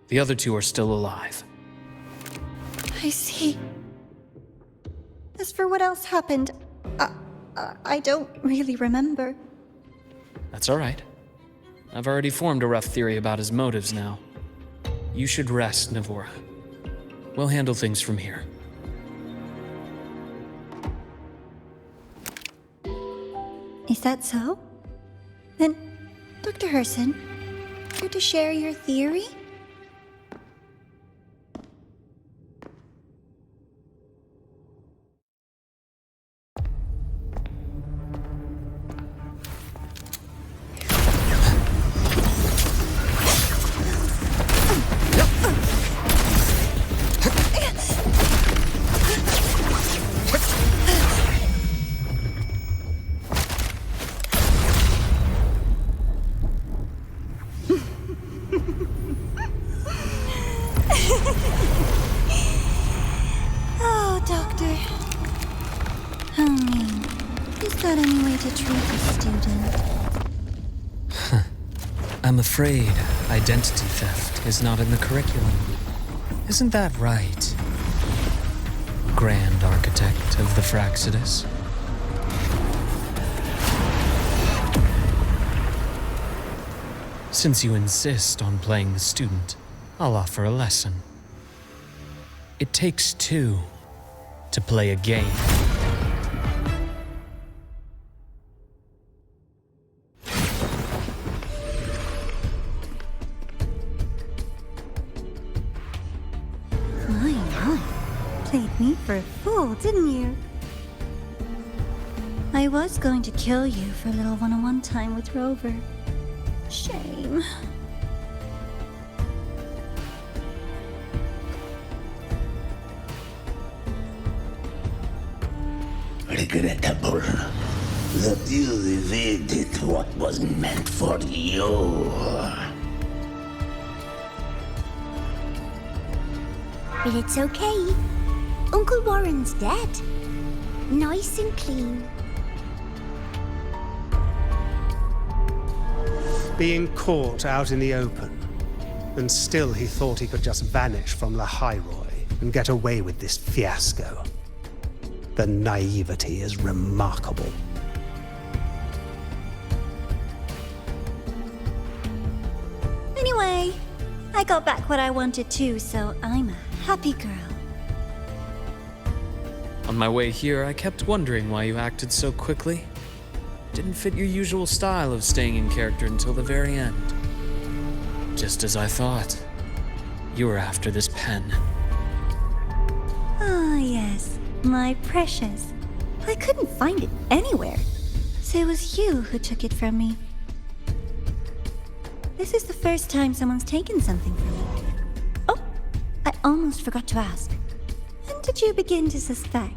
[SPEAKER 5] The other two are still alive.
[SPEAKER 3] I see. As for what else happened, I don't really remember.
[SPEAKER 5] That's all right. I've already formed a rough theory about his motives now. You should rest, Navora. We'll handle things from here.
[SPEAKER 3] Is that so? Then, Dr. Herson, care to share your theory? Oh, Doctor. How mean. Is that any way to treat a student?
[SPEAKER 5] I'm afraid identity theft is not in the curriculum. Isn't that right, Grand Architect of the Fraxidus? Since you insist on playing the student, I'll offer a lesson. It takes two to play a game.
[SPEAKER 3] My. Played me for a fool, didn't you? I was going to kill you for a little one-on-one time with Rover. Shame.
[SPEAKER 12] Regrettable that you evaded what was meant for you.
[SPEAKER 1] But it's okay. Uncle Warren's dead. Nice and clean.
[SPEAKER 9] Being caught out in the open, and still he thought he could just vanish from Lahai-Roi and get away with this fiasco. The naivety is remarkable.
[SPEAKER 3] Anyway, I got back what I wanted too, so I'm a happy girl.
[SPEAKER 5] On my way here, I kept wondering why you acted so quickly. Didn't fit your usual style of staying in character until the very end. Just as I thought. You were after this pen.
[SPEAKER 3] Ah, yes. My precious. I couldn't find it anywhere. So it was you who took it from me. This is the first time someone's taken something from me. Oh, I almost forgot to ask. When did you begin to suspect?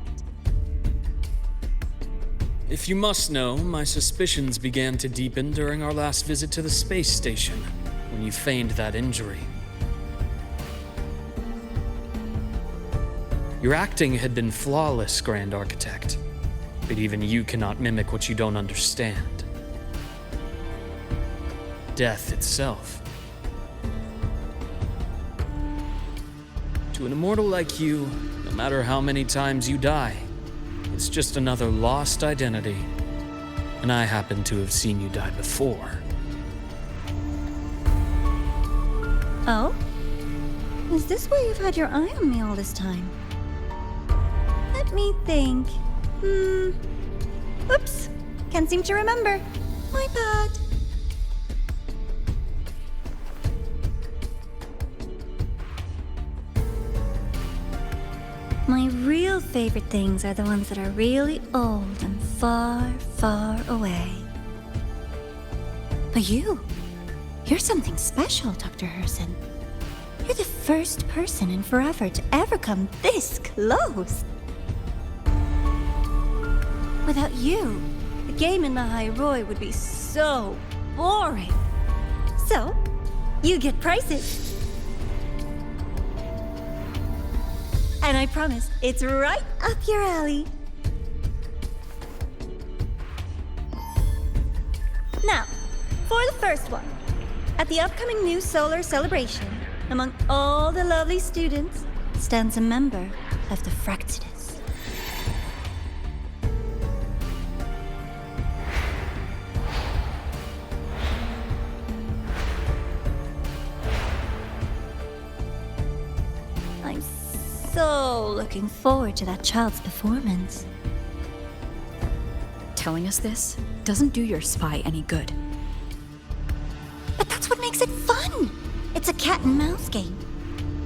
[SPEAKER 5] If you must know, my suspicions began to deepen during our last visit to the space station, when you feigned that injury. Your acting had been flawless, Grand Architect, but even you cannot mimic what you don't understand. Death itself. To an immortal like you, no matter how many times you die, it's just another lost identity. And I happen to have seen you die before.
[SPEAKER 3] Oh? Is this why you've had your eye on me all this time? Let me think. Oops. Can't seem to remember. My bad. My real favorite things are the ones that are really old and far, far away. But you're something special, Dr. Herson. You're the first person in forever to ever come this close. Without you, the game in Lahai-Roi would be so boring. So, you get prizes. And I promise, it's right up your alley. Now, for the first one. At the upcoming new solar celebration, among all the lovely students, stands a member of the Fractidus. I'm so looking forward to that child's performance.
[SPEAKER 4] Telling us this doesn't do your spy any good.
[SPEAKER 3] But that's what makes it fun! It's a cat and mouse game.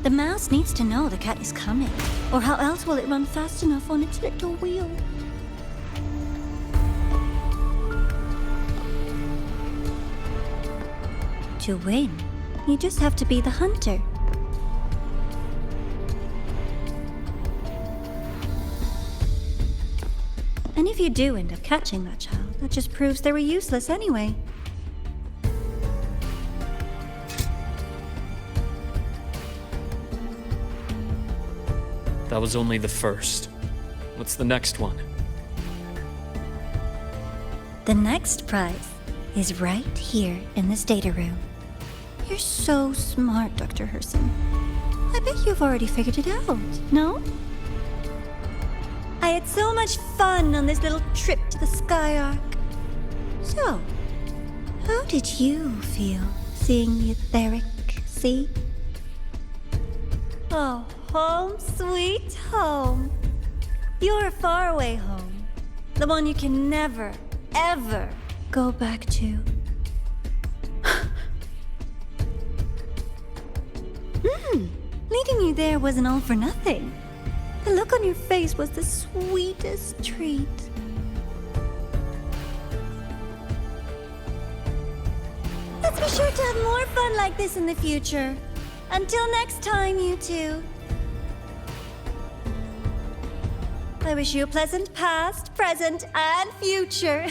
[SPEAKER 3] The mouse needs to know the cat is coming, or how else will it run fast enough on its little wheel? To win, you just have to be the hunter. And if you do end up catching that child, that just proves they were useless anyway.
[SPEAKER 5] That was only the first. What's the next one?
[SPEAKER 3] The next prize is right here in this data room. You're so smart, Dr. Herson. I bet you've already figured it out, no? I had so much fun on this little trip to the Sky Arc. So, how did you feel seeing the etheric sea? Oh, home sweet home. Your faraway home. The one you can never, ever go back to. Leading you there wasn't all for nothing. The look on your face was the sweetest treat. Let's be sure to have more fun like this in the future. Until next time, you two. I wish you a pleasant past, present, and future.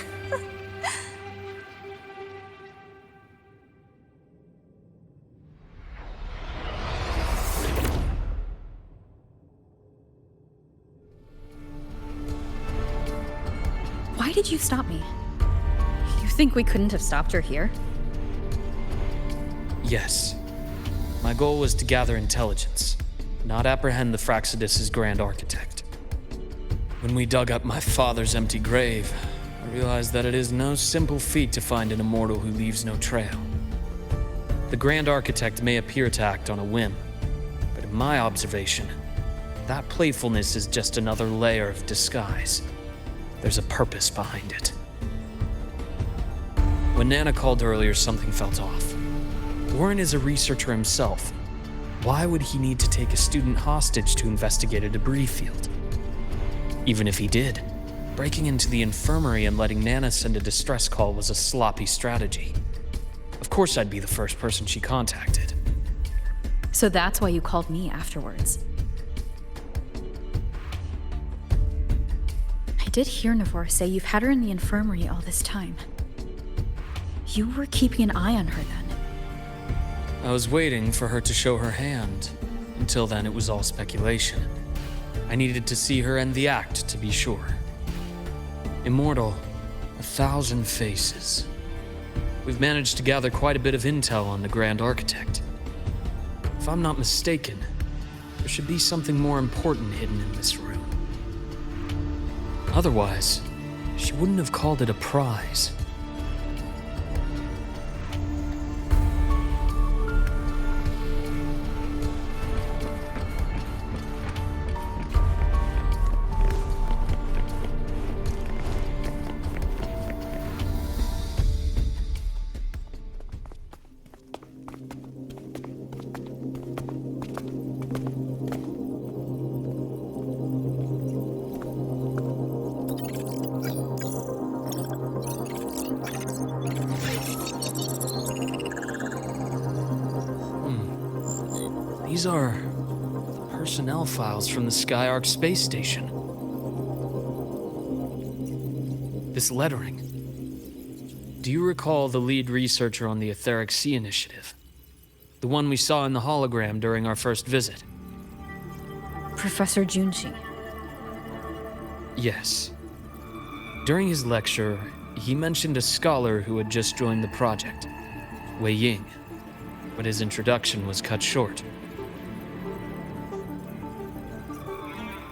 [SPEAKER 4] Why did you stop me? You think we couldn't have stopped her here?
[SPEAKER 5] Yes. My goal was to gather intelligence, not apprehend the Fractidus' Grand Architect. When we dug up my father's empty grave, I realized that it is no simple feat to find an immortal who leaves no trail. The Grand Architect may appear to act on a whim, but in my observation, that playfulness is just another layer of disguise. There's a purpose behind it. When Nana called earlier, something felt off. Warren is a researcher himself. Why would he need to take a student hostage to investigate a debris field? Even if he did, breaking into the infirmary and letting Nana send a distress call was a sloppy strategy. Of course I'd be the first person she contacted.
[SPEAKER 4] So that's why you called me afterwards. I did hear Navor say you've had her in the infirmary all this time. You were keeping an eye on her then.
[SPEAKER 5] I was waiting for her to show her hand. Until then, it was all speculation. I needed to see her end the act to be sure. Immortal, 1,000 faces. We've managed to gather quite a bit of intel on the Grand Architect. If I'm not mistaken, there should be something more important hidden in this room. Otherwise, she wouldn't have called it a prize. These are personnel files from the Skyark space station. This lettering. Do you recall the lead researcher on the Etheric Sea Initiative? The one we saw in the hologram during our first visit?
[SPEAKER 4] Professor Junshi.
[SPEAKER 5] Yes. During his lecture, he mentioned a scholar who had just joined the project, Wei Ying, but his introduction was cut short.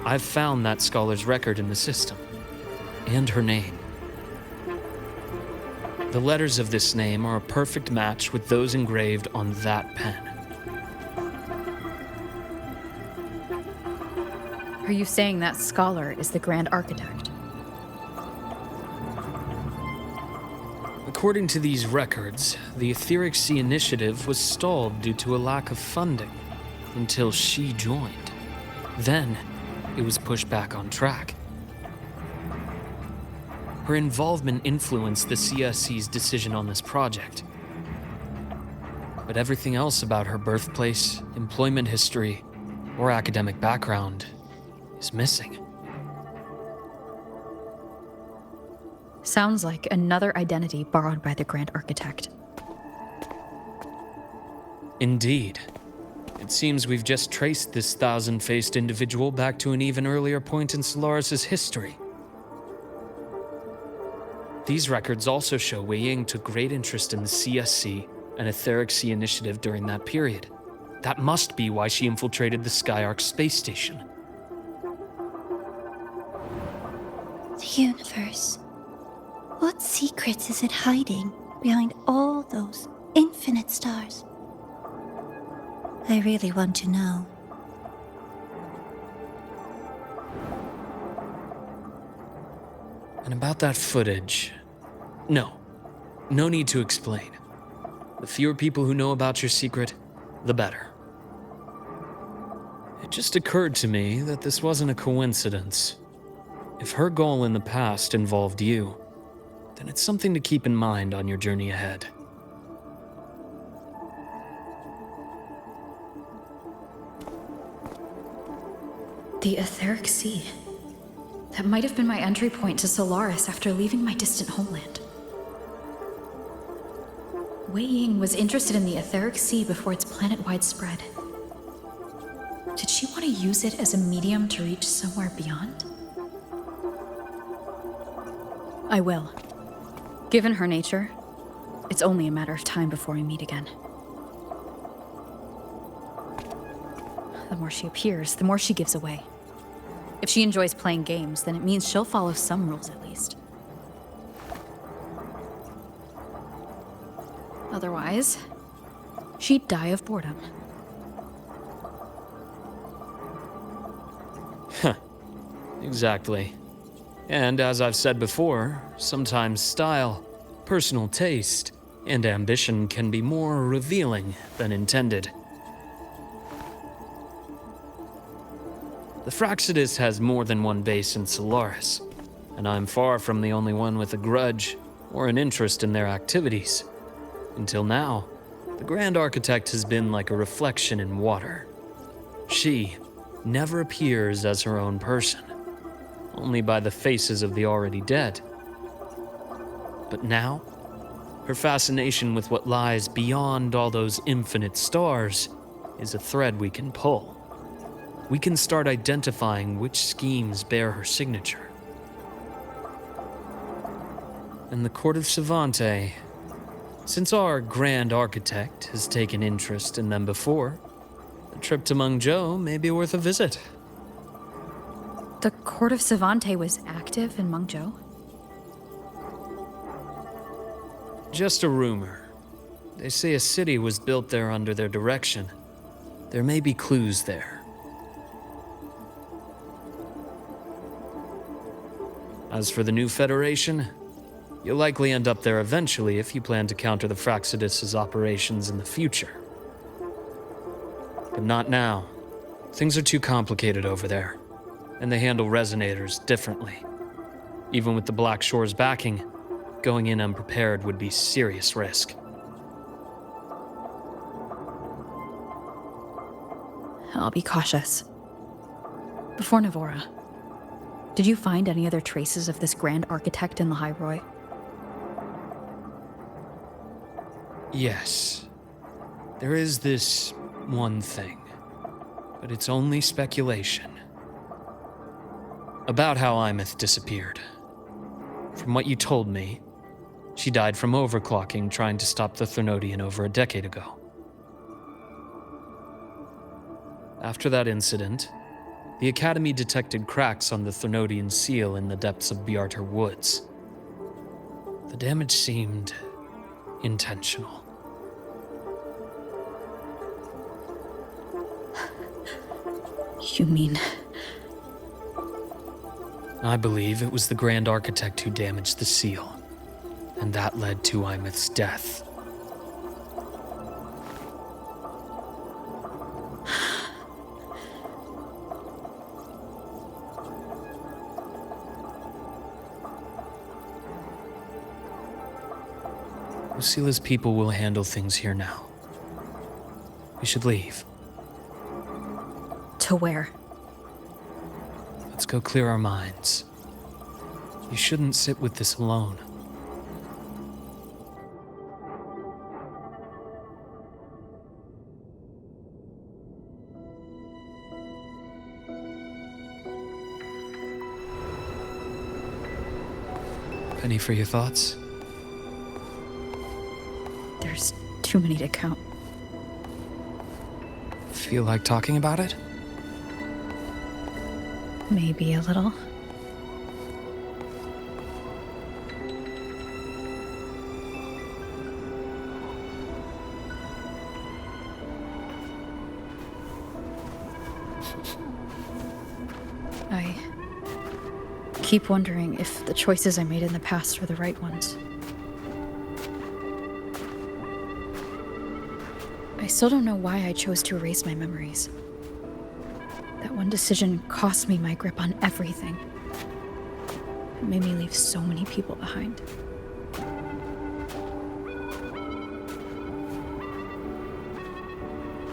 [SPEAKER 5] I've found that scholar's record in the system, and her name. The letters of this name are a perfect match with those engraved on that pen.
[SPEAKER 4] Are you saying that scholar is the Grand Architect?
[SPEAKER 5] According to these records, the Etheric Sea Initiative was stalled due to a lack of funding until she joined. Then, it was pushed back on track. Her involvement influenced the CSC's decision on this project. But everything else about her birthplace, employment history, or academic background is missing.
[SPEAKER 4] Sounds like another identity borrowed by the Grand Architect.
[SPEAKER 5] Indeed. It seems we've just traced this 1,000-faced individual back to an even earlier point in Solaris' history. These records also show Wei Ying took great interest in the CSC and Etheric Sea Initiative during that period. That must be why she infiltrated the Skyark space station.
[SPEAKER 3] The universe. What secrets is it hiding behind all those infinite stars? I really want to know.
[SPEAKER 5] And about that footage... No need to explain. The fewer people who know about your secret, the better. It just occurred to me that this wasn't a coincidence. If her goal in the past involved you, then it's something to keep in mind on your journey ahead.
[SPEAKER 4] The Etheric Sea. That might have been my entry point to Solaris after leaving my distant homeland. Wei Ying was interested in the Etheric Sea before its planet-wide spread. Did she want to use it as a medium to reach somewhere beyond? I will. Given her nature, it's only a matter of time before we meet again. The more she appears, the more she gives away. If she enjoys playing games, then it means she'll follow some rules at least. Otherwise, she'd die of boredom.
[SPEAKER 5] Exactly. And as I've said before, sometimes style, personal taste, and ambition can be more revealing than intended. The Fractsidus has more than one base in Solaris, and I'm far from the only one with a grudge or an interest in their activities. Until now, the Grand Architect has been like a reflection in water. She never appears as her own person, only by the faces of the already dead. But now, her fascination with what lies beyond all those infinite stars is a thread we can pull. We can start identifying which schemes bear her signature. And the Court of Savante, since our Grand Architect has taken interest in them before, a trip to Mengzhou may be worth a visit.
[SPEAKER 4] The Court of Savante was active in Mengzhou?
[SPEAKER 5] Just a rumor. They say a city was built there under their direction. There may be clues there. As for the new Federation, you'll likely end up there eventually if you plan to counter the Fractsidus' operations in the future. But not now. Things are too complicated over there, and they handle resonators differently. Even with the Black Shore's backing, going in unprepared would be serious risk.
[SPEAKER 4] I'll be cautious. Before Navora, did you find any other traces of this Grand Architect in Lahai-Roi?
[SPEAKER 5] Yes. There is this one thing, but it's only speculation. About how Aemeath disappeared. From what you told me, she died from overclocking trying to stop the Threnodian over a decade ago. After that incident, the Academy detected cracks on the Threnodian seal in the depths of Bjartar Woods. The damage seemed intentional.
[SPEAKER 4] You mean...
[SPEAKER 5] I believe it was the Grand Architect who damaged the seal, and that led to Aemeath's death. Lucilla's people will handle things here now. We should leave.
[SPEAKER 4] To where?
[SPEAKER 5] Let's go clear our minds. You shouldn't sit with this alone. Penny for your thoughts?
[SPEAKER 4] There's too many to count.
[SPEAKER 5] Feel like talking about it?
[SPEAKER 4] Maybe a little. I keep wondering if the choices I made in the past were the right ones. I still don't know why I chose to erase my memories. That one decision cost me my grip on everything. It made me leave so many people behind.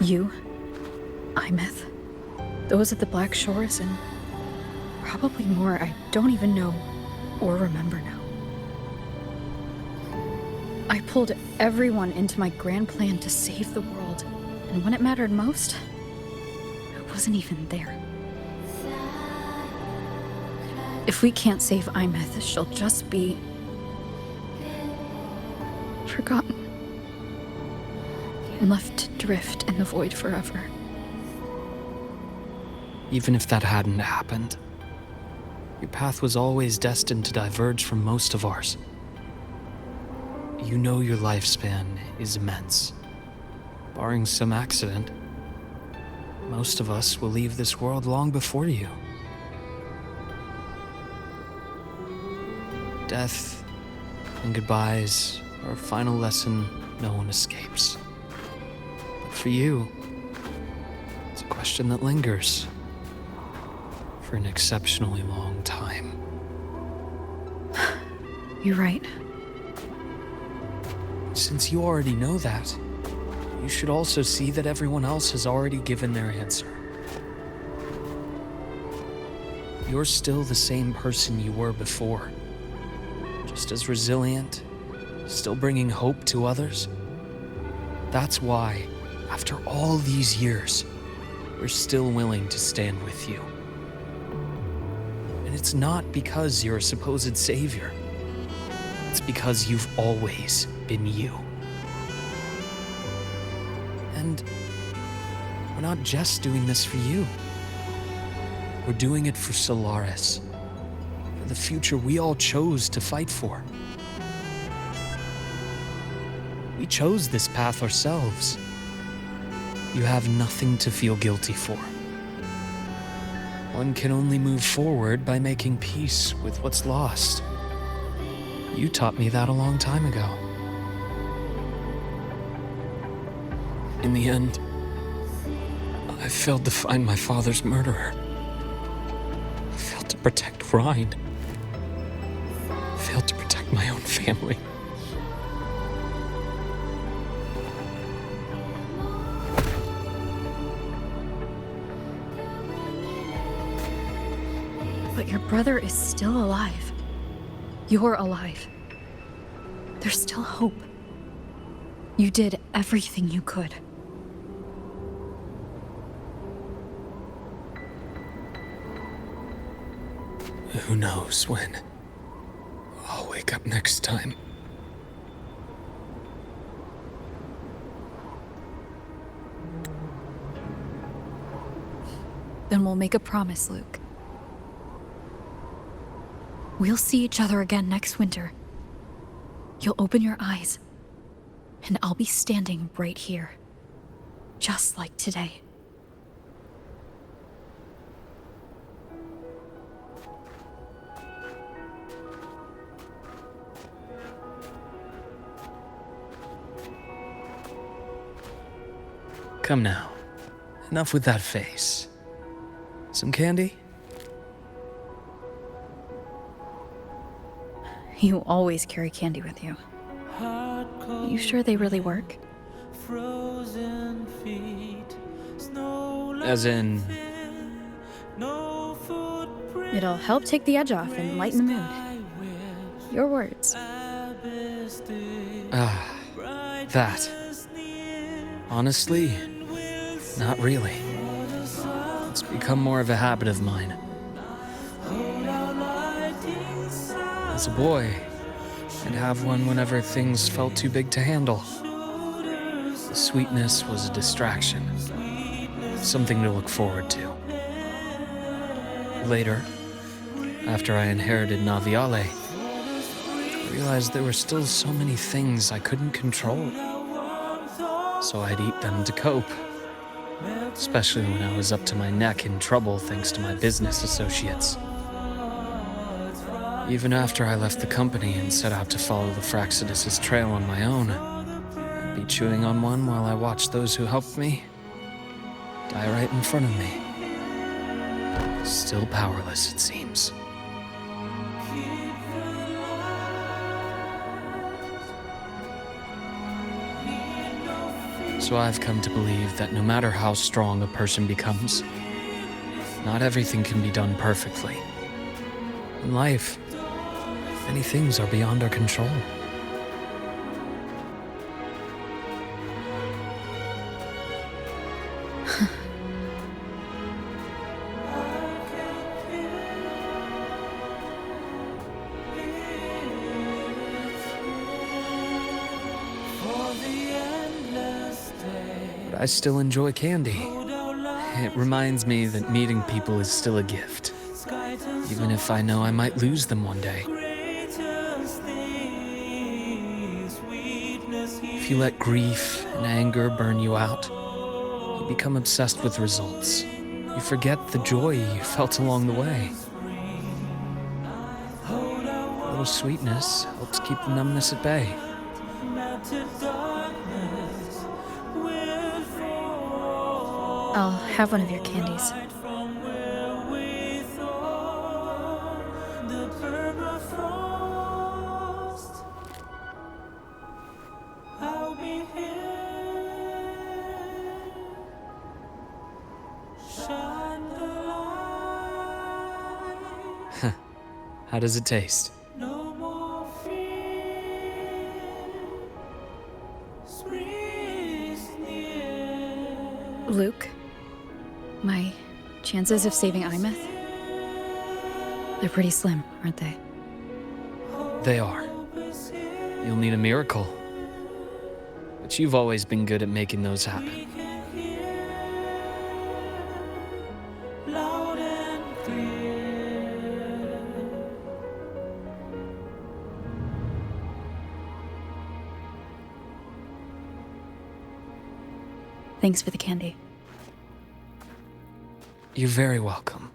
[SPEAKER 4] You, Aemeath, those at the Black Shores, and probably more I don't even know or remember now. I pulled everyone into my grand plan to save the world, and when it mattered most, I wasn't even there. If we can't save Aemeath, she'll just be forgotten and left to drift in the void forever.
[SPEAKER 5] Even if that hadn't happened, your path was always destined to diverge from most of ours. You know your lifespan is immense. Barring some accident, most of us will leave this world long before you. Death and goodbyes are a final lesson no one escapes. But for you, it's a question that lingers. for an exceptionally long time.
[SPEAKER 4] You're right.
[SPEAKER 5] Since you already know that, you should also see that everyone else has already given their answer. You're still the same person you were before. Just as resilient, still bringing hope to others. That's why, after all these years, we're still willing to stand with you. And it's not because you're a supposed savior. It's because you've always been you. And we're not just doing this for you. We're doing it for Solaris, for the future we all chose to fight for. We chose this path ourselves. You have nothing to feel guilty for. One can only move forward by making peace with what's lost. You taught me that a long time ago. In the end, I failed to find my father's murderer. I failed to protect Rhine. I failed to protect my own family.
[SPEAKER 4] But your brother is still alive. You're alive. There's still hope. You did everything you could.
[SPEAKER 5] Who knows when I'll wake up next time.
[SPEAKER 4] Then we'll make a promise, Luuk. We'll see each other again next winter. You'll open your eyes, and I'll be standing right here, just like today.
[SPEAKER 5] Come now. Enough with that face. Some candy?
[SPEAKER 4] You always carry candy with you. You sure they really work?
[SPEAKER 5] As in...
[SPEAKER 4] It'll help take the edge off and lighten the mood. Your words.
[SPEAKER 5] That. Honestly, not really. It's become more of a habit of mine. As a boy, I'd have one whenever things felt too big to handle. The sweetness was a distraction, something to look forward to. Later, after I inherited Naviale, I realized there were still so many things I couldn't control. So I'd eat them to cope, especially when I was up to my neck in trouble thanks to my business associates. Even after I left the company and set out to follow the Fraxidus' trail on my own, I'd be chewing on one while I watched those who helped me die right in front of me. Still powerless, it seems. So I've come to believe that no matter how strong a person becomes, not everything can be done perfectly. In life, many things are beyond our control. But I still enjoy candy. It reminds me that meeting people is still a gift, even if I know I might lose them one day. If you let grief and anger burn you out, you become obsessed with results. You forget the joy you felt along the way. A little sweetness helps keep the numbness at bay.
[SPEAKER 4] I'll have one of your candies.
[SPEAKER 5] How does it taste?
[SPEAKER 4] Luuk, my chances of saving Aemeath? They're pretty slim, aren't they?
[SPEAKER 5] They are. You'll need a miracle. But you've always been good at making those happen.
[SPEAKER 4] Thanks for the candy.
[SPEAKER 5] You're very welcome.